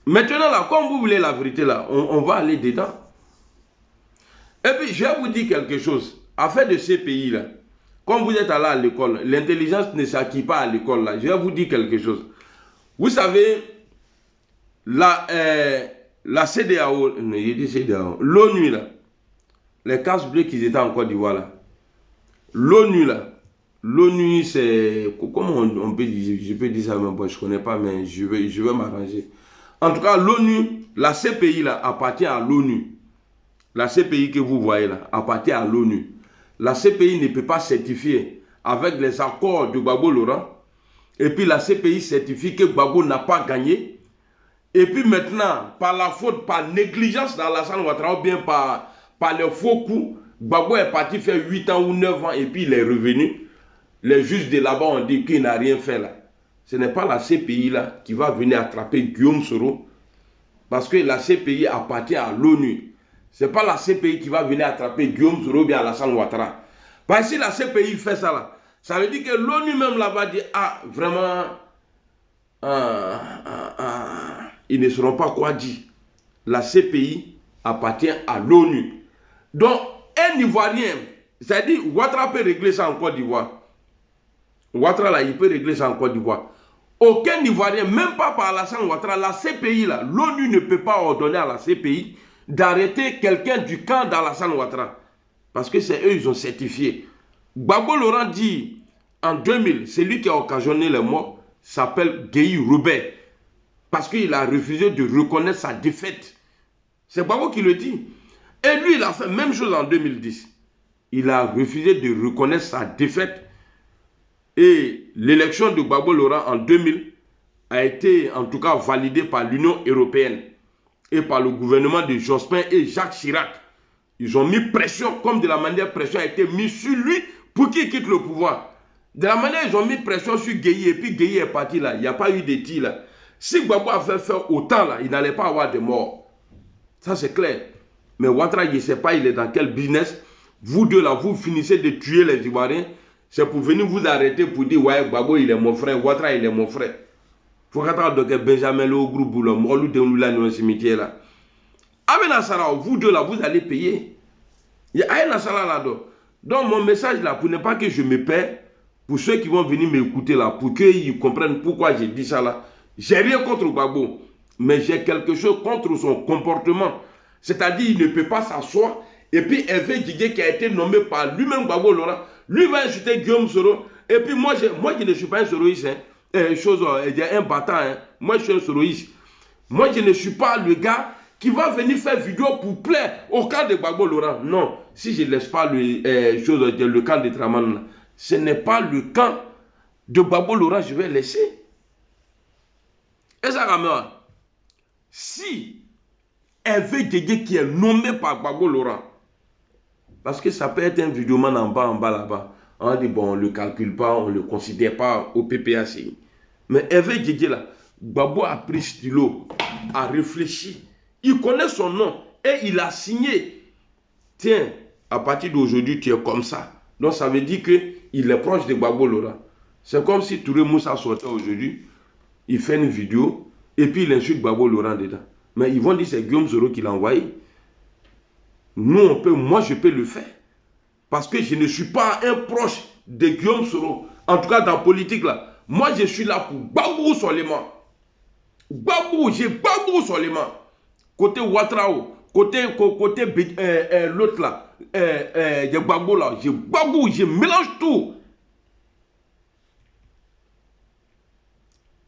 Maintenant, là, comme vous voulez la vérité, là, on va aller dedans. Et puis, je vais vous dire quelque chose. Afin de ces pays-là, comme vous êtes allé à l'école, l'intelligence ne s'acquit pas à l'école, là. Je vais vous dire quelque chose. Vous savez, la CEDEAO, l'ONU, là, les casse bleus qui étaient en Côte d'Ivoire, là, l'ONU, là, l'ONU, c'est... Comment on peut dire, je peux dire ça, mais bon, je ne connais pas, mais je vais m'arranger. En tout cas, l'ONU, la CPI là, appartient à l'ONU. La CPI que vous voyez là, appartient à l'ONU. La CPI ne peut pas certifier avec les accords de Gbagbo Laurent. Et puis la CPI certifie que Gbagbo n'a pas gagné. Et puis maintenant, par la faute, par négligence d'Alassane Ouattara, ou bien par les faux coups, Gbagbo est parti faire 8 ans ou 9 ans et puis il est revenu. Les juges de là-bas ont dit qu'il n'a rien fait là. Ce n'est pas la CPI là qui va venir attraper Guillaume Soro. Parce que la CPI appartient à l'ONU. Ce n'est pas la CPI qui va venir attraper Guillaume Soro ou bien Alassane Ouattara. Parce que si la CPI fait ça là, ça veut dire que l'ONU même là va dire, ah vraiment, ils ne sauront pas quoi dire. La CPI appartient à l'ONU. Donc, un Ivoirien, c'est-à-dire Ouattara peut régler ça en Côte d'Ivoire. Ouattara là, il peut régler ça en Côte d'Ivoire. Aucun Ivoirien, même pas par Alassane Ouattara, la CPI là, l'ONU ne peut pas ordonner à la CPI d'arrêter quelqu'un du camp d'Alassane Ouattara. Parce que c'est eux, ils ont certifié. Gbagbo Laurent dit en 2000, c'est lui qui a occasionné les morts, s'appelle Guéhi Robert. Parce qu'il a refusé de reconnaître sa défaite. C'est Gbagbo qui le dit. Et lui, il a fait la même chose en 2010. Il a refusé de reconnaître sa défaite. Et l'élection de Gbagbo Laurent en 2000 a été en tout cas validée par l'Union européenne et par le gouvernement de Jospin et Jacques Chirac. Ils ont mis pression, comme de la manière pression a été mise sur lui pour qu'il quitte le pouvoir. De la manière ils ont mis pression sur Guéhi et puis Guéhi est parti là. Il n'y a pas eu de tir là. Si Gbagbo avait fait autant là, il n'allait pas avoir de morts. Ça c'est clair. Mais Ouattara, je ne sais pas, il est dans quel business. Vous deux là, vous finissez de tuer les Ivoiriens. C'est pour venir vous arrêter pour dire, ouais, Gbagbo il est mon frère, Ouattara il est mon frère. Faut qu'attendre que Benjamin le groupe boulot, Morlou de nous là dans le cimetière là. Avec Nassara, vous deux là, vous allez payer. Il y a un Nassara là-dedans. Donc mon message là, pour ne pas que je me perds, pour ceux qui vont venir m'écouter là, pour qu'ils comprennent pourquoi j'ai dit ça là, j'ai rien contre Gbagbo, mais j'ai quelque chose contre son comportement. C'est-à-dire, il ne peut pas s'asseoir. Et puis, Hervé Didier qui a été nommé par lui-même Gbagbo Laurent, lui va insulter Guillaume Soro. Et puis, moi, je ne suis pas un soroïste. Hein. Un battant. Hein. Moi, je suis un soroïste. Moi, je ne suis pas le gars qui va venir faire vidéo pour plaire au camp de Gbagbo Laurent. Non, si je ne laisse pas le camp de Draman, ce n'est pas le camp de Gbagbo Laurent je vais laisser. Et ça, Ramon, si Hervé Didier qui est nommé par Gbagbo Laurent, parce que ça peut être un vidéoman en bas là-bas. On dit, bon, on ne le calcule pas, on ne le considère pas au PPACI. Mais Hervé Didier là, Gbagbo a pris stylo, a réfléchi. Il connaît son nom et il a signé. Tiens, à partir d'aujourd'hui, tu es comme ça. Donc ça veut dire qu'il est proche de Gbagbo Laurent. C'est comme si Touré Moussa sortait aujourd'hui, il fait une vidéo et puis il insulte Gbagbo Laurent dedans. Mais ils vont dire que c'est Guillaume Soro qui l'a envoyé. Nous, moi je peux le faire. Parce que je ne suis pas un proche de Guillaume Soro. En tout cas, dans la politique, là. Moi, je suis là pour Gbagbo seulement. Gbagbo, j'ai Gbagbo seulement. Côté Ouattara, côté l'autre là. J'ai Gbagbo là. J'ai Gbagbo, je mélange tout.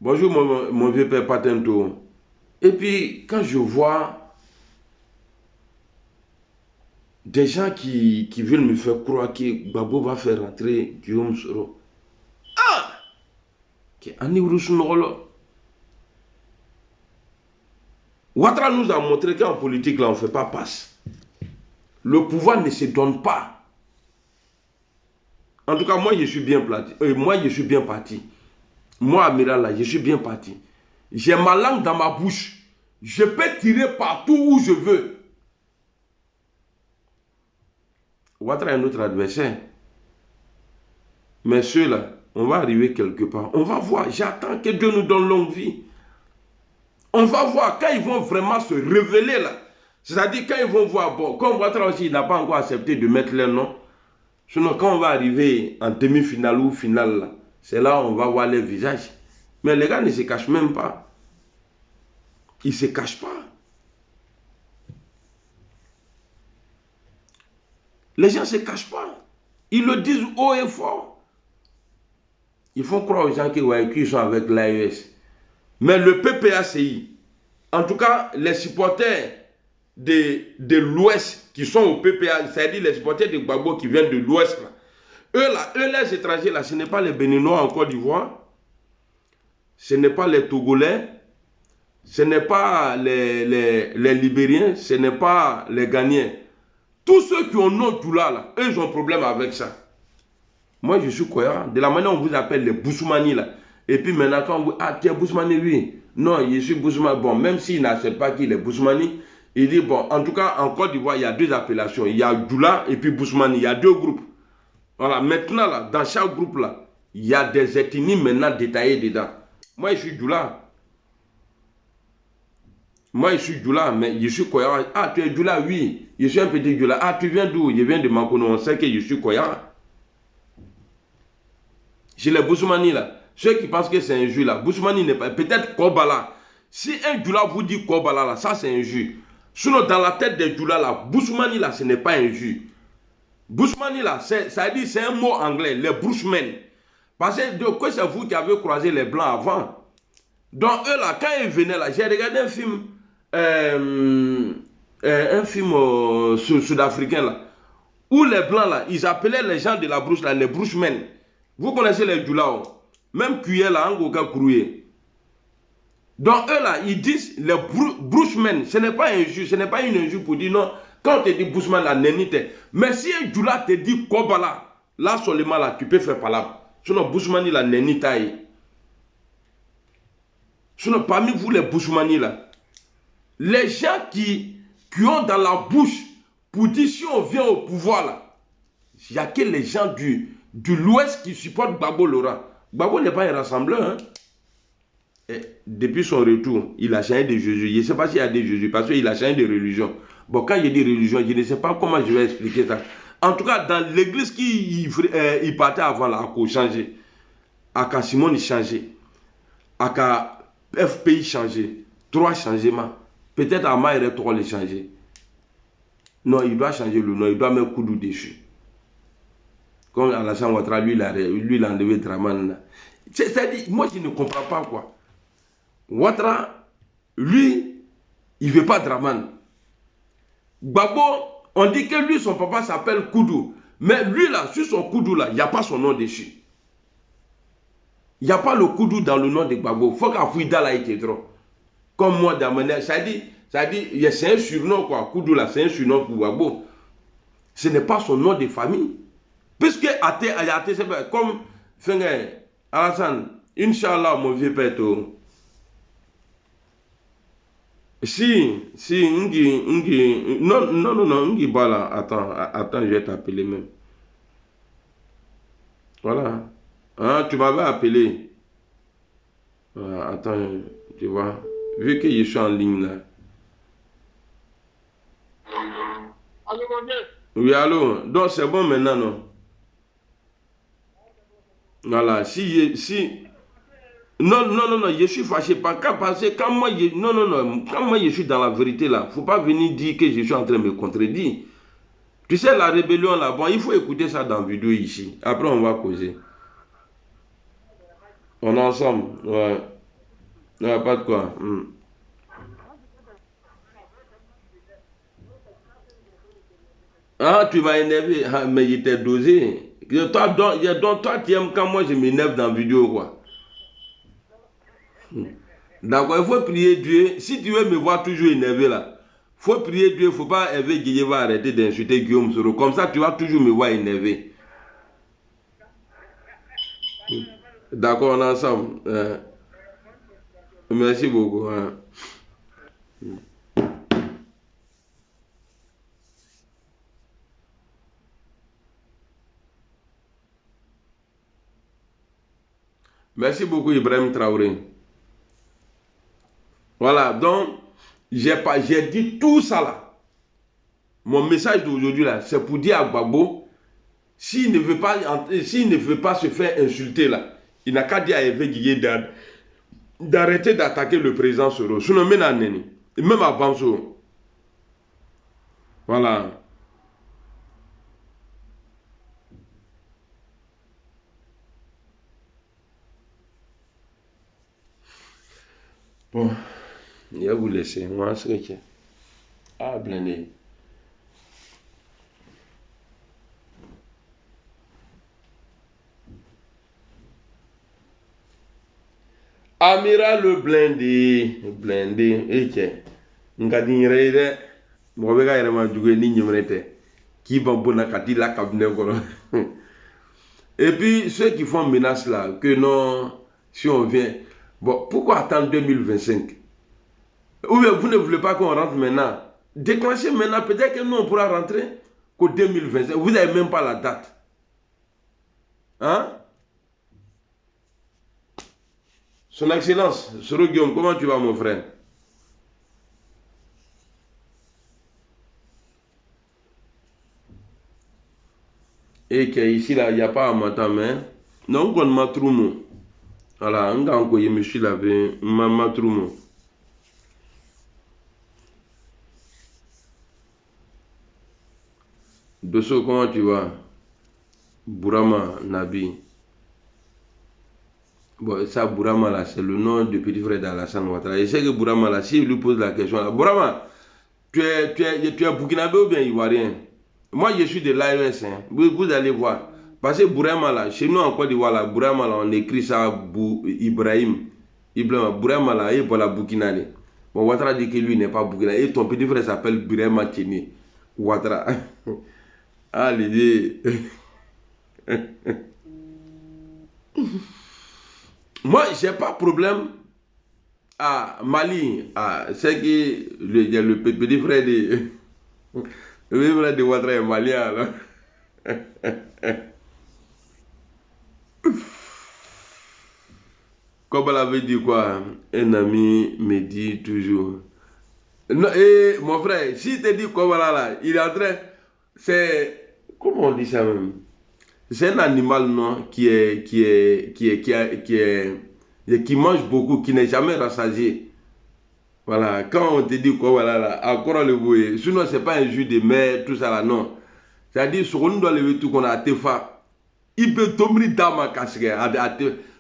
Bonjour, mon vieux père Patento. Et puis, quand je vois des gens qui veulent me faire croire que Gbagbo va faire rentrer Guillaume Soro. Ah! Ouattara nous a montré qu'en politique, là, on ne fait pas passe. Le pouvoir ne se donne pas. En tout cas, moi, je suis bien parti. Moi, Amiral, là, je suis bien parti. J'ai ma langue dans ma bouche. Je peux tirer partout où je veux. Ouattara est notre adversaire. Mais ceux-là, on va arriver quelque part. On va voir. J'attends que Dieu nous donne longue vie. On va voir quand ils vont vraiment se révéler là. C'est-à-dire quand ils vont voir, bon, comme Ouattara aussi, il n'a pas encore accepté de mettre leur nom. Sinon, quand on va arriver en demi-finale ou finale là, c'est là où on va voir les visages. Mais les gars ne se cachent même pas. Ils ne se cachent pas. Les gens ne se cachent pas. Ils le disent haut et fort. Ils font croire aux gens qu'ils sont avec l'AES. Mais le PPACI, en tout cas, les supporters de l'Ouest qui sont au PPA, c'est-à-dire les supporters de Gbagbo qui viennent de l'Ouest, eux, les étrangers, là, ce n'est pas les Béninois en Côte d'Ivoire, ce n'est pas les Togolais, ce n'est pas les Libériens, ce n'est pas les Ghanéens. Tous ceux qui ont nom Djoula, là, eux, ils ont un problème avec ça. Moi, je suis cohérent. De la manière dont on vous appelle les Boussoumani, là. Et puis maintenant, quand on vous dit, ah, tu es Boussoumani, oui. Non, je suis Boussoumani. Bon, même s'il n'accepte pas qu'il est Boussoumani, il dit, bon, en tout cas, en Côte d'Ivoire, il y a deux appellations. Il y a Djoula et puis Boussoumani. Il y a deux groupes. Voilà, maintenant, là, dans chaque groupe, là, il y a des ethnies maintenant détaillées dedans. Moi, je suis Djoula. Moi, je suis Djoula, mais je suis cohérent. Ah, tu es Djoula, oui. Je suis un petit Djoula. Ah, tu viens d'où? Je viens de Mankono. On sait que je suis cohérent. Chez les Boussoumani, là, ceux qui pensent que c'est un jus, là, Boussoumani n'est pas. Peut-être Kobala. Si un Djoula vous dit Kobala, là, ça c'est un jus. Sinon, dans la tête des Djoula, là, Boussoumani, là, ce n'est pas un jus. Boussoumani, là, ça dit, c'est un mot anglais, les Bushmen. Parce que c'est vous qui avez croisé les Blancs avant. Donc, eux, là, quand ils venaient, là, j'ai regardé un film sud-africain, là, où les Blancs, là, ils appelaient les gens de la brousse, là, les Bushmen. Vous connaissez les Djoula, même Kuye, là, Angoka Kourouye. Donc, eux, là, ils disent les Bushmen. Ce n'est pas un jus, ce n'est pas une injure pour dire non. Quand on te dit Bushman, là, nénite. Mais si un Djoula te dit Kobala, là, seulement, là, tu peux faire palabre. Sinon, Bushmani, là, nénitaï. Sinon, parmi vous, les Bushmani, là, les gens qui ont dans la bouche pour dire si on vient au pouvoir, là, il n'y a que les gens de l'Ouest qui supportent Gbagbo Laurent. Gbagbo n'est pas un rassembleur. Hein? Et depuis son retour, il a changé de Jésus. Je ne sais pas s'il y a des Jésus, parce qu'il a changé de religion. Bon, quand il dit religion, je ne sais pas comment je vais expliquer ça. En tout cas, dans l'église qui il partait avant, là, il a changé. À Simon, il changé. À FPI changé. 3 changements. Peut-être à Maïre 3 les changer. Non, il doit changer le nom. Il doit mettre Koudou dessus. Comme Alassane Ouattara, lui, il a enlevé Draman. C'est-à-dire, moi, je ne comprends pas quoi. Ouattara, lui, il ne veut pas Draman. Gbagbo, on dit que lui, son papa s'appelle Koudou. Mais lui, là, sur son Koudou, là, il n'y a pas son nom dessus. Il n'y a pas le Koudou dans le nom de Gbagbo. Il faut qu'Afouida là été trop. Comme moi, d'amener. Ça dit, c'est un surnom, quoi. Koudou, là, c'est un surnom pour Gbagbo. Ce n'est pas son nom de famille. Puisque Ate, c'est comme Alassane, Inch'Allah, mon vieux père. Si, non, Ngi Bala, attends, je vais t'appeler même. Voilà. Hein, tu m'avais appelé. Attends, tu vois. Vu que je suis en ligne là. Allô, mon Dieu. Oui, allô. Donc c'est bon maintenant, non? Voilà. Non, je suis fâché parce que quand moi, quand moi je suis dans la vérité là, faut pas venir dire que je suis en train de me contredire. Tu sais, la rébellion là, bon, il faut écouter ça dans la vidéo ici. Après, on va causer. On est ensemble, ouais. Ouais, pas de quoi. Ah, tu vas énerver, ah, mais il était dosé. Toi, tu aimes quand moi je m'énerve dans la vidéo, quoi. D'accord, il faut prier Dieu. Si tu veux me voir toujours énervé là, il faut prier Dieu. Il ne faut pas Hervé Guillet va arrêter d'insulter Guillaume Soro. Comme ça, tu vas toujours me voir énervé. D'accord, on est ensemble. Merci beaucoup. Hein. Merci beaucoup, Ibrahim Traoré. Voilà, donc, j'ai dit tout ça là. Mon message d'aujourd'hui là, c'est pour dire à Gbagbo, s'il ne veut pas se faire insulter là, il n'a qu'à dire à Hervé Guillet d'arrêter d'attaquer le président Soro. Sinon, même avant ça. Voilà. Bon, je vais vous laisser. Moi, c'est que. Ah, blindé. Amiral le blindé. Blindé. Et que. N'gadinere de. Moi, je vais vraiment jouer ni nyomrete. Qui va bon à la cabinet. Et puis, ceux qui font menace là, que non, si on vient. Bon, pourquoi attendre 2025? Ou bien vous ne voulez pas qu'on rentre maintenant? Déclenchez maintenant, peut-être que nous on pourra rentrer qu'au 2025. Vous n'avez même pas la date. Hein? Son Excellence, Soro Guillaume, comment tu vas mon frère? Et qu'ici là, il n'y a pas à m'entendre, mais non, on m'a trouvé. Voilà, on a encore, je me suis lavé, m'a trouvé. Dosso, comment tu vas? Bourama Nabi. Bon, ça, Bourama là, c'est le nom du petit frère d'Alassane Ouattara. Je sais que Bourama là, s'il lui pose la question là, Bourama, tu es Burkinabé ou bien Ivoirien? Moi, je suis de l'AES. Hein. Vous allez voir. Parce que Bourama là, chez nous en Côte d'Ivoire, là, Bourama là, on écrit ça Ibrahim. Bourama là, et voilà Burkinabé. Bon, Ouattara dit que lui n'est pas Burkinabé. Et ton petit frère s'appelle Bourama Tchini. Ouattara. Ah, l'idée. Moi, j'ai pas de problème à Mali. C'est que le petit frère de. Le petit frère de Ouattara est malien. Là. Comme elle avait dit quoi, un ami me dit toujours. Non, et mon frère, si te dit comme là, il est en train. C'est. Comment on dit ça même? C'est un animal non, qui mange beaucoup, qui n'est jamais rassasié. Voilà, quand on te dit quoi, voilà, là, encore le voyer. Sinon, c'est pas un jus de mer, tout ça là, non. C'est-à-dire, ce qu'on doit lever tout qu'on a à Tefa, il peut tomber dans ma casque.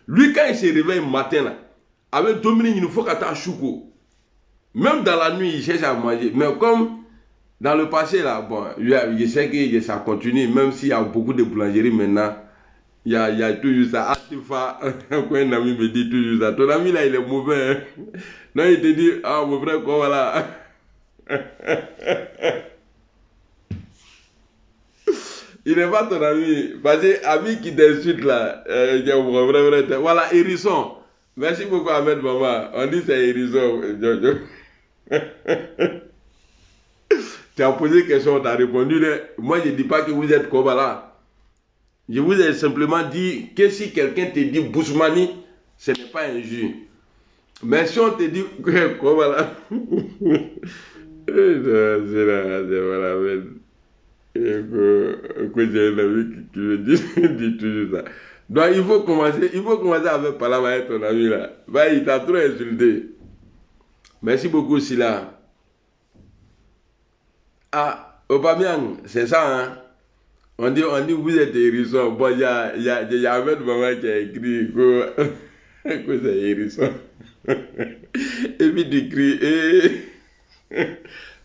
Lui, quand il se réveille le matin, là, avec Dominique, il faut qu'il y ait un chouko. Même dans la nuit, il cherche à manger. Mais comme dans le passé, là, bon, je sais que ça continue, même s'il y a beaucoup de boulangeries maintenant, il y a toujours ça. Atifa, un ami me dit toujours ça. Ton ami là, il est mauvais. Hein? Non, il te dit, ah, mon frère, quoi, voilà. Il n'est pas ton ami. Parce que ami qui t'insulte là, voilà, hérisson. Merci beaucoup, Ahmed Maman. On dit c'est hérisson. Tu as posé une question, tu as répondu. Moi, je ne dis pas que vous êtes comme là. Je vous ai simplement dit que si quelqu'un te dit Bousmani, ce n'est pas un jus. Mais si on te dit comme là, que j'ai un ami qui me dit toujours ça. Donc il faut commencer avec parler avec ton ami là. Bah, il t'a trop insulté. Merci beaucoup, Sila. Ah, Aubameyang, c'est ça, hein? On dit vous êtes hérisson. Bon, il y a Ahmed Maman qui a écrit que c'est hérisson. Et puis tu cries,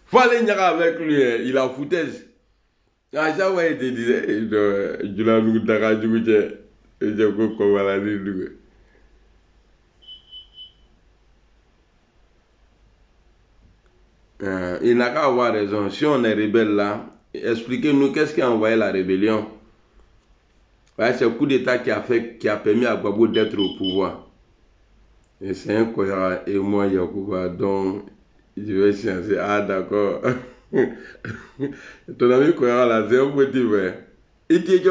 faut aller avec lui, hein. Il a foutaise. À chaque fois, il te disait, je l'ai vu dans la journée, je vais comme à la nuit. Il n'a qu'à avoir raison. Si on est rebelle là, expliquez-nous qu'est-ce qui a envoyé la rébellion. Ouais, c'est le coup d'État qui a permis à Gbagbo d'être au pouvoir. Et c'est un Koyara et moi, Yacouba, donc je vais changer. Ah, d'accord. Ton ami Koyara là, c'est un petit frère. Il dit qu'il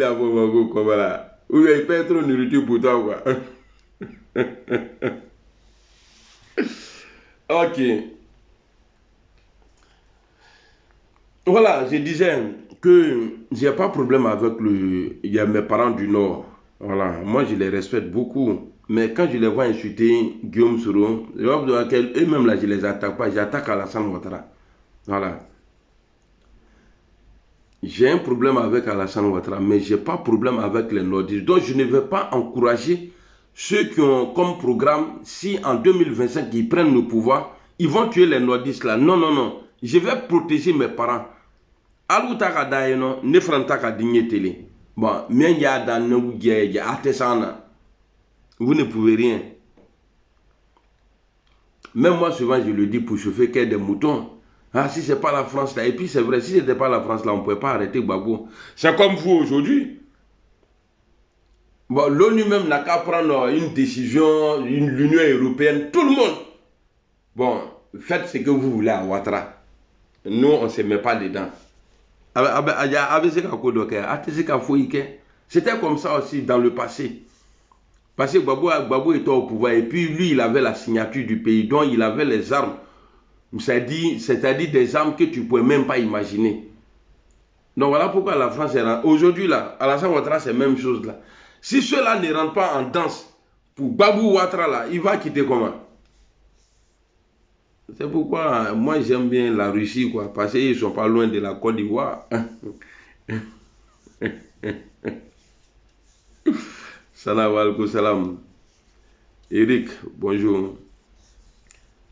a vraiment comme là. Ou il peut être nourriture pour toi, quoi. Ok. Voilà, je disais que j'ai pas de problème avec il y a mes parents du Nord. Voilà, moi je les respecte beaucoup. Mais quand je les vois insulter Guillaume Soro, eux-mêmes là, je les attaque pas, j'attaque Alassane Ouattara. Voilà. J'ai un problème avec Alassane Ouattara, mais je n'ai pas de problème avec les nordistes. Donc je ne vais pas encourager ceux qui ont comme programme, si en 2025 ils prennent le pouvoir, ils vont tuer les nordistes là. Non, non, non. Je vais protéger mes parents. Alou taka daye non, ne frantaka digne télé. Bon, mien ya dan nou gye atesana. Vous ne pouvez rien. Même moi, souvent, je le dis pour chauffer qu'il y a des moutons. Ah, si c'est pas la France là. Et puis, c'est vrai, si c'était pas la France là, on ne pouvait pas arrêter Gbagbo. C'est comme vous aujourd'hui. Bon, l'ONU même n'a qu'à prendre une décision, l'Union européenne, tout le monde. Bon, faites ce que vous voulez à Ouattara. Nous, on ne se met pas dedans. C'était comme ça aussi dans le passé. Parce que Gbagbo était au pouvoir et puis lui, il avait la signature du pays, donc il avait les armes. C'est-à-dire des armes que tu ne pouvais même pas imaginer. Donc voilà pourquoi la France est là. Aujourd'hui, là, Alassane Ouattara, c'est la même chose là. Si ceux-là ne rentrent pas en danse pour Babou Ouattara, là, il va quitter comment? C'est pourquoi moi j'aime bien la Russie, quoi, parce qu'ils ne sont pas loin de la Côte d'Ivoire. Salam alaikum salam. Eric, bonjour.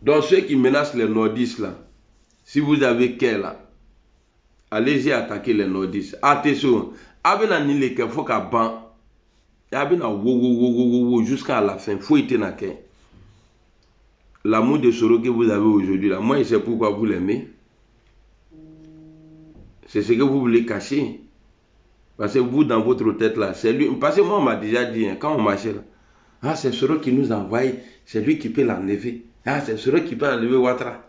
Donc ceux qui menacent les nordistes là, si vous avez qu'elle là, allez-y attaquer les nordistes. Attention, abena ni le ke faut ka ban. Abena wo jusqu'à la fin, faut être na ke. L'amour de Soro que vous avez aujourd'hui là, moi je sais pourquoi vous l'aimez. C'est ce que vous voulez cacher. Parce que vous, dans votre tête là, c'est lui. Parce que moi, on m'a déjà dit, hein, quand on marchait là, ah, c'est Soro qui nous envoie, c'est lui qui peut l'enlever. Ah, c'est Soro qui peut enlever Ouattara.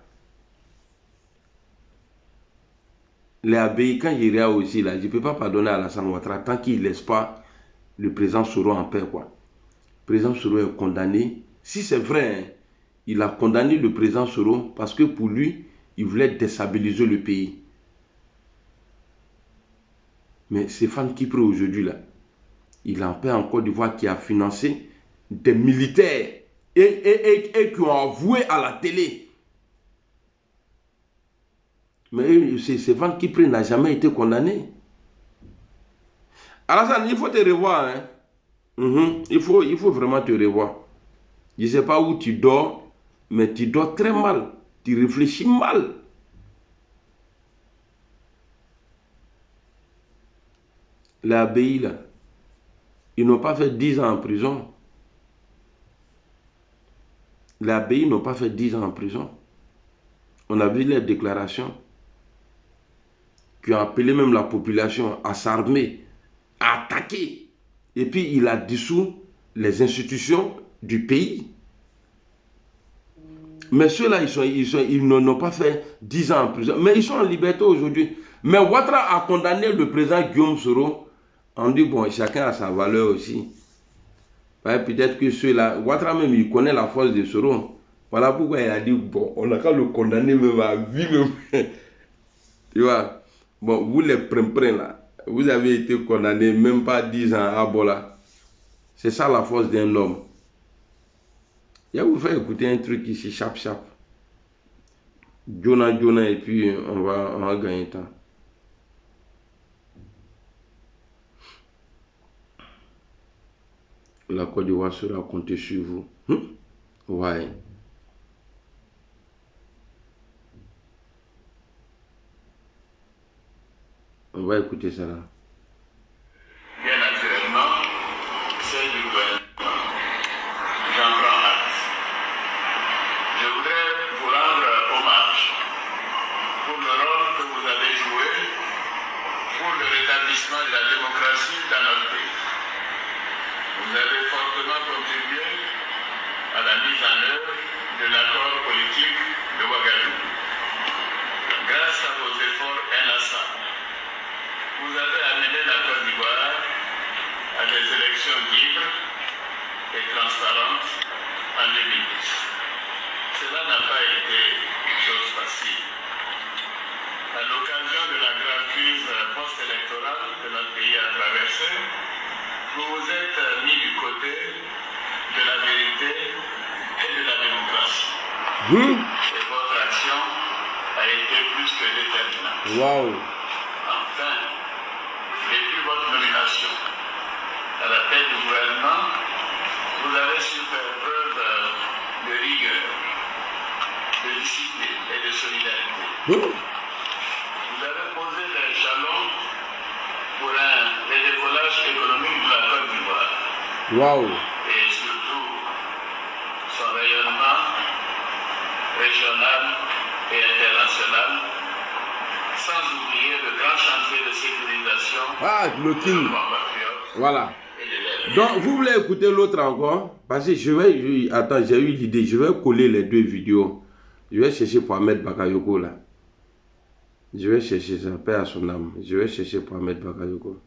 Les abbayes, quand j'irai aussi là, je ne peux pas pardonner à Alassane Ouattara tant qu'il ne laisse pas le président Soro en paix, quoi. Le président Soro est condamné. Si c'est vrai, hein, il a condamné le président Soro parce que pour lui, il voulait déstabiliser le pays. Mais Stéphane Kipré aujourd'hui là, il est en paix en Côte d'Ivoire qui a financé des militaires et qui ont avoué à la télé. Mais Stéphane Kipré n'a jamais été condamné. Alassane, il faut te revoir. Hein? Il faut vraiment te revoir. Je ne sais pas où tu dors, mais tu dors très mal. Tu réfléchis mal. Les abbayes, là, ils n'ont pas fait 10 ans en prison. Les abbayes n'ont pas fait 10 ans en prison. On a vu les déclarations qui ont appelé même la population à s'armer, à attaquer. Et puis il a dissous les institutions du pays. Mais ceux-là, ils n'ont pas fait 10 ans en prison. Mais ils sont en liberté aujourd'hui. Mais Ouattara a condamné le président Guillaume Soro. On dit, bon, chacun a sa valeur aussi. Ouais, peut-être que ceux-là, Ouattara même, il connaît la force de Soro. Voilà pourquoi il a dit, bon, on n'a qu'à le condamner même à vie. Tu vois, bon, vous les prenez là, vous avez été condamné même pas 10 ans à Bola. C'est ça la force d'un homme. Je vais vous faire écouter un truc ici, chap. Jonah, et puis on va gagner temps. La Côte d'Ivoire sera comptée sur vous. Ouais. On va écouter ça là. Bien naturellement, c'est du gouvernement. J'en prends acte. Je voudrais vous rendre hommage pour le rôle que vous avez joué pour le rétablissement de la démocratie dans notre pays. Vous avez fortement contribué à la mise en œuvre de l'accord politique de Ouagadougou. Grâce à vos efforts inlassables, vous avez amené la Côte d'Ivoire à des élections libres et transparentes en 2010. Cela n'a pas été une chose facile. À l'occasion de la grave crise post-électorale que notre pays a traversée, vous vous êtes mis du côté de la vérité et de la démocratie. Et votre action a été plus que déterminante. Wow. Enfin, depuis votre nomination à la tête du gouvernement, vous avez avez su faire preuve de rigueur, de discipline et de solidarité. Vous avez posé les jalons pour un redécollage économique de la Côte d'Ivoire. Waouh. Et surtout son rayonnement régional et international, sans oublier le grand chantier de sécurisation Le de King. nos compatriotes Voilà. et de l'aide. Donc, vous voulez écouter l'autre encore? Parce que attends, j'ai eu l'idée. Je vais coller les deux vidéos. Je vais chercher pour Ahmed Bakayoko là. Je vais chercher ça, paix à son âme. Je vais chercher pour Ahmed Bakayoko.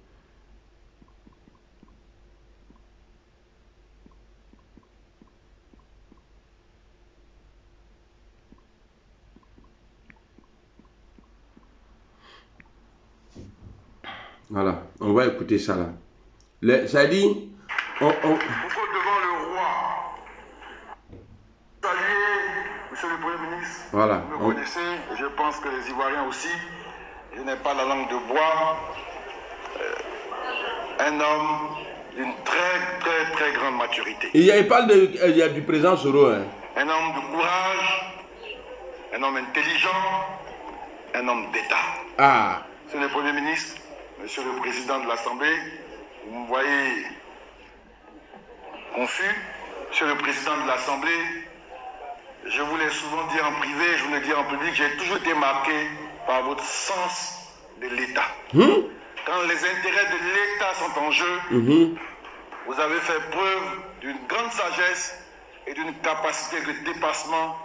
Voilà, on va écouter ça là. Ça dit, Pourquoi devant le roi, saluer, monsieur le Premier ministre, voilà. vous me connaissez, et je pense que les Ivoiriens aussi, je n'ai pas la langue de bois, un homme d'une très grande maturité. Il y a du président Soro. Hein. Un homme de courage, un homme intelligent, un homme d'État. Monsieur le Premier ministre, monsieur le Président de l'Assemblée, vous me voyez confus. Monsieur le Président de l'Assemblée, je vous l'ai souvent dit en privé, je vous l'ai dit en public, j'ai toujours été marqué par votre sens de l'État. Quand les intérêts de l'État sont en jeu, vous avez fait preuve d'une grande sagesse et d'une capacité de dépassement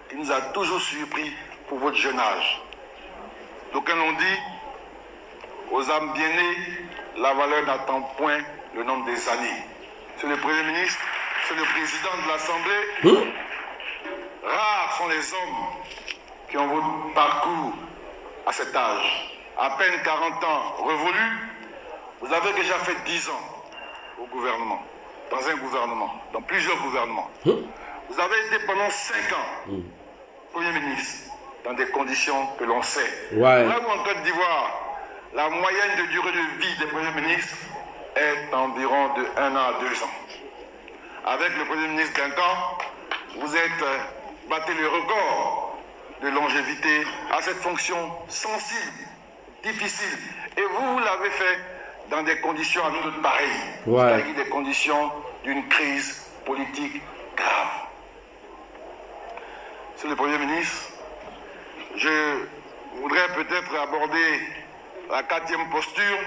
qui nous a toujours surpris pour votre jeune âge. D'aucuns l'ont dit, aux âmes bien nées, la valeur n'attend point le nombre des années. Monsieur le Premier ministre, monsieur le Président de l'Assemblée, rares sont les hommes qui ont votre parcours à cet âge. À peine 40 ans révolus, vous avez déjà fait 10 ans au gouvernement, dans un gouvernement, dans plusieurs gouvernements. Vous avez été pendant 5 ans Premier ministre, dans des conditions que l'on sait. Là où en Côte d'Ivoire, la moyenne de durée de vie des premiers ministres est environ de 1 an à 2 ans. Avec le Premier ministre Guincan, vous êtes battu le record de longévité à cette fonction sensible, difficile. Et vous l'avez fait dans des conditions à nous de pareilles, c'est-à-dire des conditions d'une crise politique grave. Monsieur le Premier ministre, je voudrais peut-être aborder la 4e posture,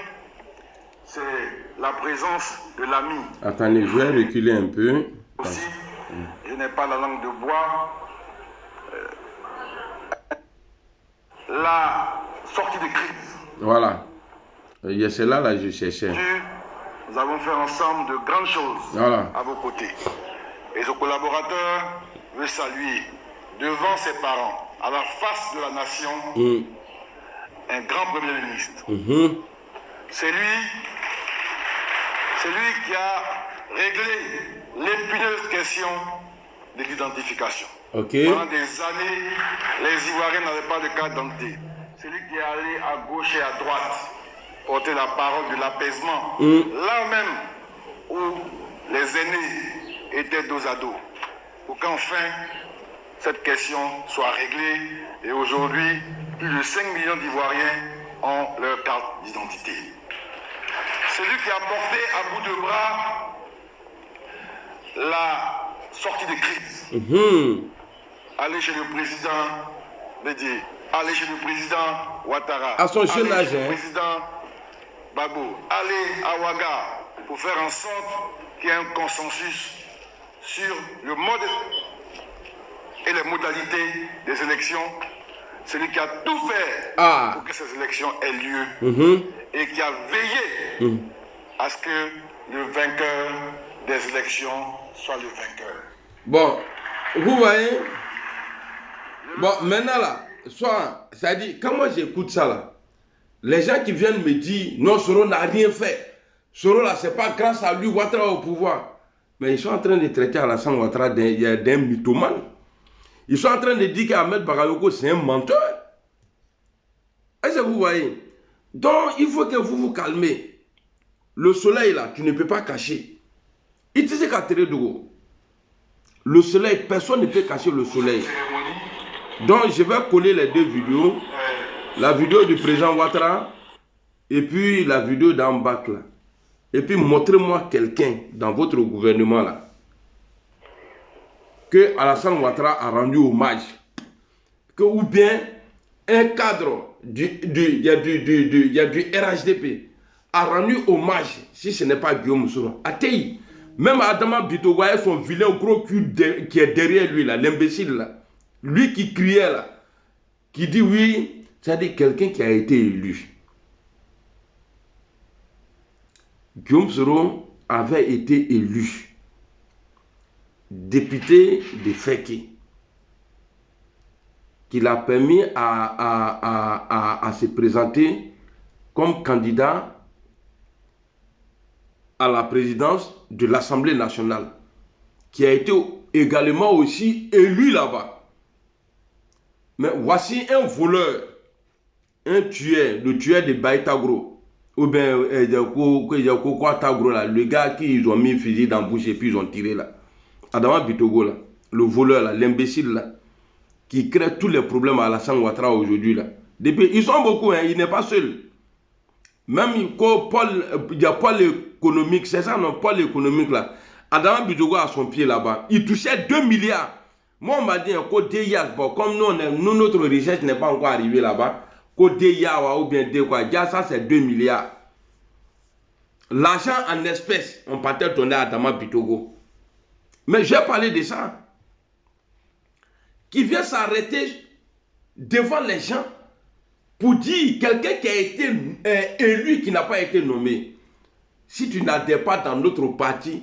c'est la présence de l'ami. Attendez, je vais reculer un peu. Aussi, je n'ai pas la langue de bois. La sortie de crise. Voilà. C'est là, je cherchais. Nous avons fait ensemble de grandes choses à vos côtés. Et ce collaborateur veut saluer devant ses parents, à la face de la nation, un grand Premier ministre. C'est lui qui a réglé l'épineuse question de l'identification. Pendant des années, les Ivoiriens n'avaient pas de carte d'identité. C'est lui qui est allé à gauche et à droite porter la parole de l'apaisement. Là même où les aînés étaient dos à dos. Pour qu'enfin cette question soit réglée. Et aujourd'hui, plus de 5 millions d'Ivoiriens ont leur carte d'identité. C'est lui qui a porté à bout de bras la sortie de crise. Allez chez le président Bédié, allez chez le président Ouattara, à son jeune âge, le président Gbagbo, allez à Ouaga pour faire en sorte qu'il y ait un consensus sur le mode et les modalités des élections. Celui qui a tout fait pour que ces élections aient lieu et qui a veillé à ce que le vainqueur des élections soit le vainqueur. Bon, vous voyez, maintenant là, ça dit, quand moi j'écoute ça là, les gens qui viennent me dire, non, Soro n'a rien fait. Soro là, c'est pas grâce à lui, Ouattara au pouvoir. Mais ils sont en train de traiter Alassane Ouattara d'un mythomane. Ils sont en train de dire qu'Ahmed Bakayoko, c'est un menteur. Est-ce que vous voyez? Donc, il faut que vous vous calmez. Le soleil, là, tu ne peux pas cacher. Il te dit qu'à Térédogo. Le soleil, personne ne peut cacher le soleil. Donc, je vais coller les deux vidéos. La vidéo du président Ouattara et puis la vidéo d'Ambak là. Et puis, montrez-moi quelqu'un dans votre gouvernement là que Alassane Ouattara a rendu hommage. Que, ou bien un cadre du RHDP a rendu hommage, si ce n'est pas Guillaume Soro. Atei. Même Adama Bitogo a son vilain gros cul qui est derrière lui, là, l'imbécile là. Lui qui criait là, qui dit oui, c'est-à-dire quelqu'un qui a été élu. Guillaume Soro avait été élu député de Féké, qui l'a permis à se présenter comme candidat à la présidence de l'Assemblée nationale, qui a été également aussi élu là-bas. Mais voici un voleur, un tueur, le tueur de Baïtagro, ou bien le gars qui ils ont mis un fusil dans la bouche et puis ils ont tiré là. Adama Bitogo là, le voleur là, l'imbécile là, qui crée tous les problèmes à Alassane Ouattara aujourd'hui là. Depuis, ils sont beaucoup, hein, il n'est pas seul. Même il y a Paul économique, c'est ça non, Paul économique là. Adama Bitogo a son pied là-bas. Il touchait 2 milliards. Moi on m'a dit côté Yas, bon, comme nous, notre richesse n'est pas encore arrivée là-bas. Côté Yawa ou bien de quoi, ça c'est 2 milliards. L'argent en espèces, on partait donner à Adama Bitogo. Mais j'ai parlé de ça. Qui vient s'arrêter devant les gens pour dire quelqu'un qui a été élu, qui n'a pas été nommé. Si tu n'adhères pas dans notre parti,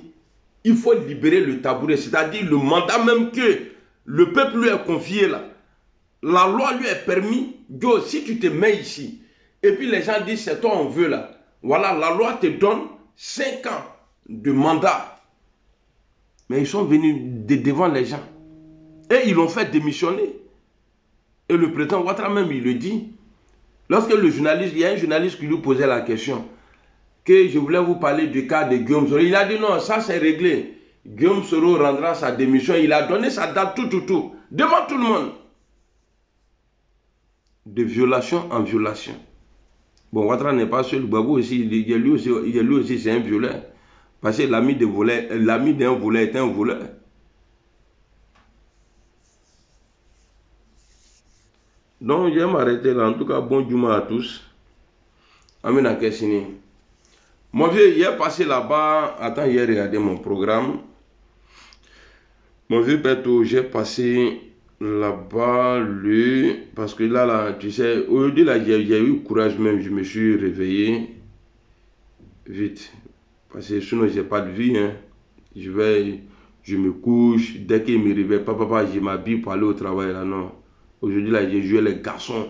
il faut libérer le tabouret, c'est-à-dire le mandat même que le peuple lui a confié là. La loi lui a permis, Yo, si tu te mets ici, et puis les gens disent c'est toi on veut là, voilà, la loi te donne 5 ans de mandat. Mais ils sont venus devant les gens. Et ils l'ont fait démissionner. Et le président Ouattara même, il le dit. Lorsque le journaliste, il y a un journaliste qui lui posait la question, que je voulais vous parler du cas de Guillaume Soro. Il a dit non, ça c'est réglé. Guillaume Soro rendra sa démission. Il a donné sa date, tout, devant tout le monde. De violation en violation. Bon, Ouattara n'est pas seul. Babou aussi, lui aussi c'est un violeur. Parce que l'ami d'un voleur est un voleur. Donc, je vais m'arrêter là. En tout cas, bon Juma à tous. Amina Kessini. Mon vieux, hier passé là-bas. Attends, hier, regardez mon programme. Mon vieux Beto, j'ai passé là-bas parce que là, tu sais, aujourd'hui, là, j'ai eu courage même. Je me suis réveillé vite. Parce que sinon, j'ai pas de vie. Hein. Je me couche. Dès qu'il me réveille, papa, je m'habille pour aller au travail. Là, non. Aujourd'hui, là, j'ai joué les garçons.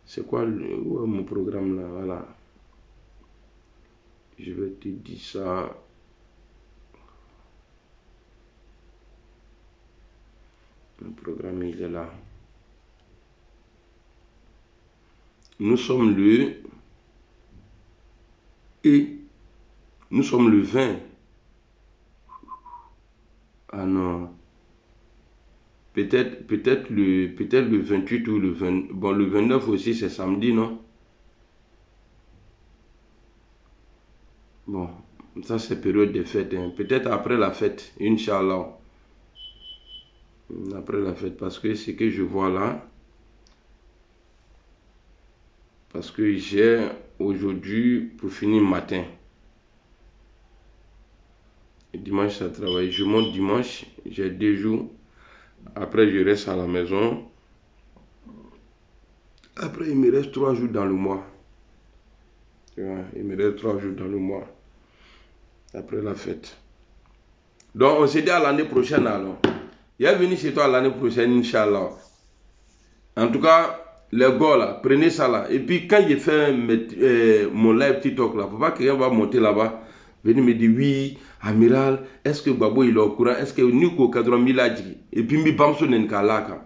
C'est quoi mon programme là? Voilà. Je vais te dire ça. Le programme, il est là. Nous sommes le 20. Ah non. Peut-être le 28 ou le 20. Bon, le 29 aussi, c'est samedi, non? Bon, ça c'est période de fête. Hein. Peut-être après la fête, Inch'Allah. Après la fête, parce que ce que je vois là, parce que j'ai aujourd'hui, pour finir matin, et dimanche ça travaille. Je monte dimanche, j'ai 2 jours. Après, je reste à la maison. Après, il me reste 3 jours dans le mois. Tu vois, il me reste 3 jours dans le mois. Après la fête. Donc, on s'est dit à l'année prochaine alors. Il est venu chez toi l'année prochaine, Inch'Allah. En tout cas, les gars là, prenez ça là. Et puis, quand j'ai fait mon live TikTok là, faut pas que quelqu'un va monter là-bas. Venir me dire oui, amiral, est-ce que Babo il est au courant? Est-ce que Nico 80 000 a dit? Et puis, mi bamso n'enkalaka.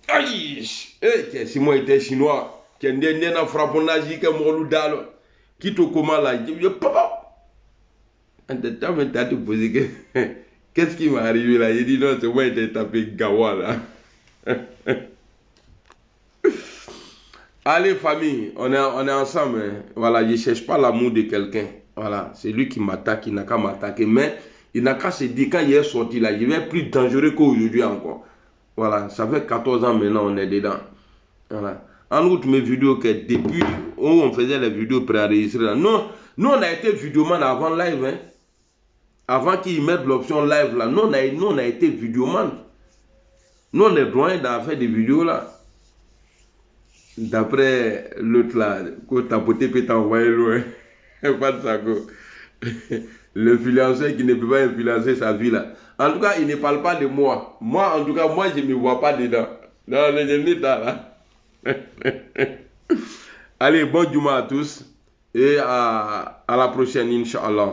Aïe! Si moi j'étais chinois, qui est né dans frapponnage, qui est mort qui te comment là? Papa! Tu as te poser qu'est-ce qui m'est arrivé là? Il dit non, c'est moi qui t'ai tapé Gawa là. Allez famille, on est ensemble. Hein. Voilà, je ne cherche pas l'amour de quelqu'un. Voilà, c'est lui qui m'attaque, il n'a qu'à m'attaquer. Mais il n'a qu'à se dire quand il est sorti là, je vais être plus dangereux qu'aujourd'hui encore. Voilà, ça fait 14 ans maintenant, on est dedans. Voilà. En outre, mes vidéos que depuis où on faisait les vidéos préenregistrées là. Non, nous on a été vidéoman avant live. Hein. Avant qu'ils mettent l'option live là. Nous on a été vidéoman. Nous on est droit d'en faire des vidéos là. D'après l'autre là, quand t'as poté peut t'envoyer loin. Pas de ça quoi. L'influenceur qui ne peut pas influencer sa vie là. En tout cas, il ne parle pas de moi. Moi, en tout cas, moi je ne me vois pas dedans. Non, je n'ai pas là. Allez, bon Juma à tous et à la prochaine, Inch'Allah.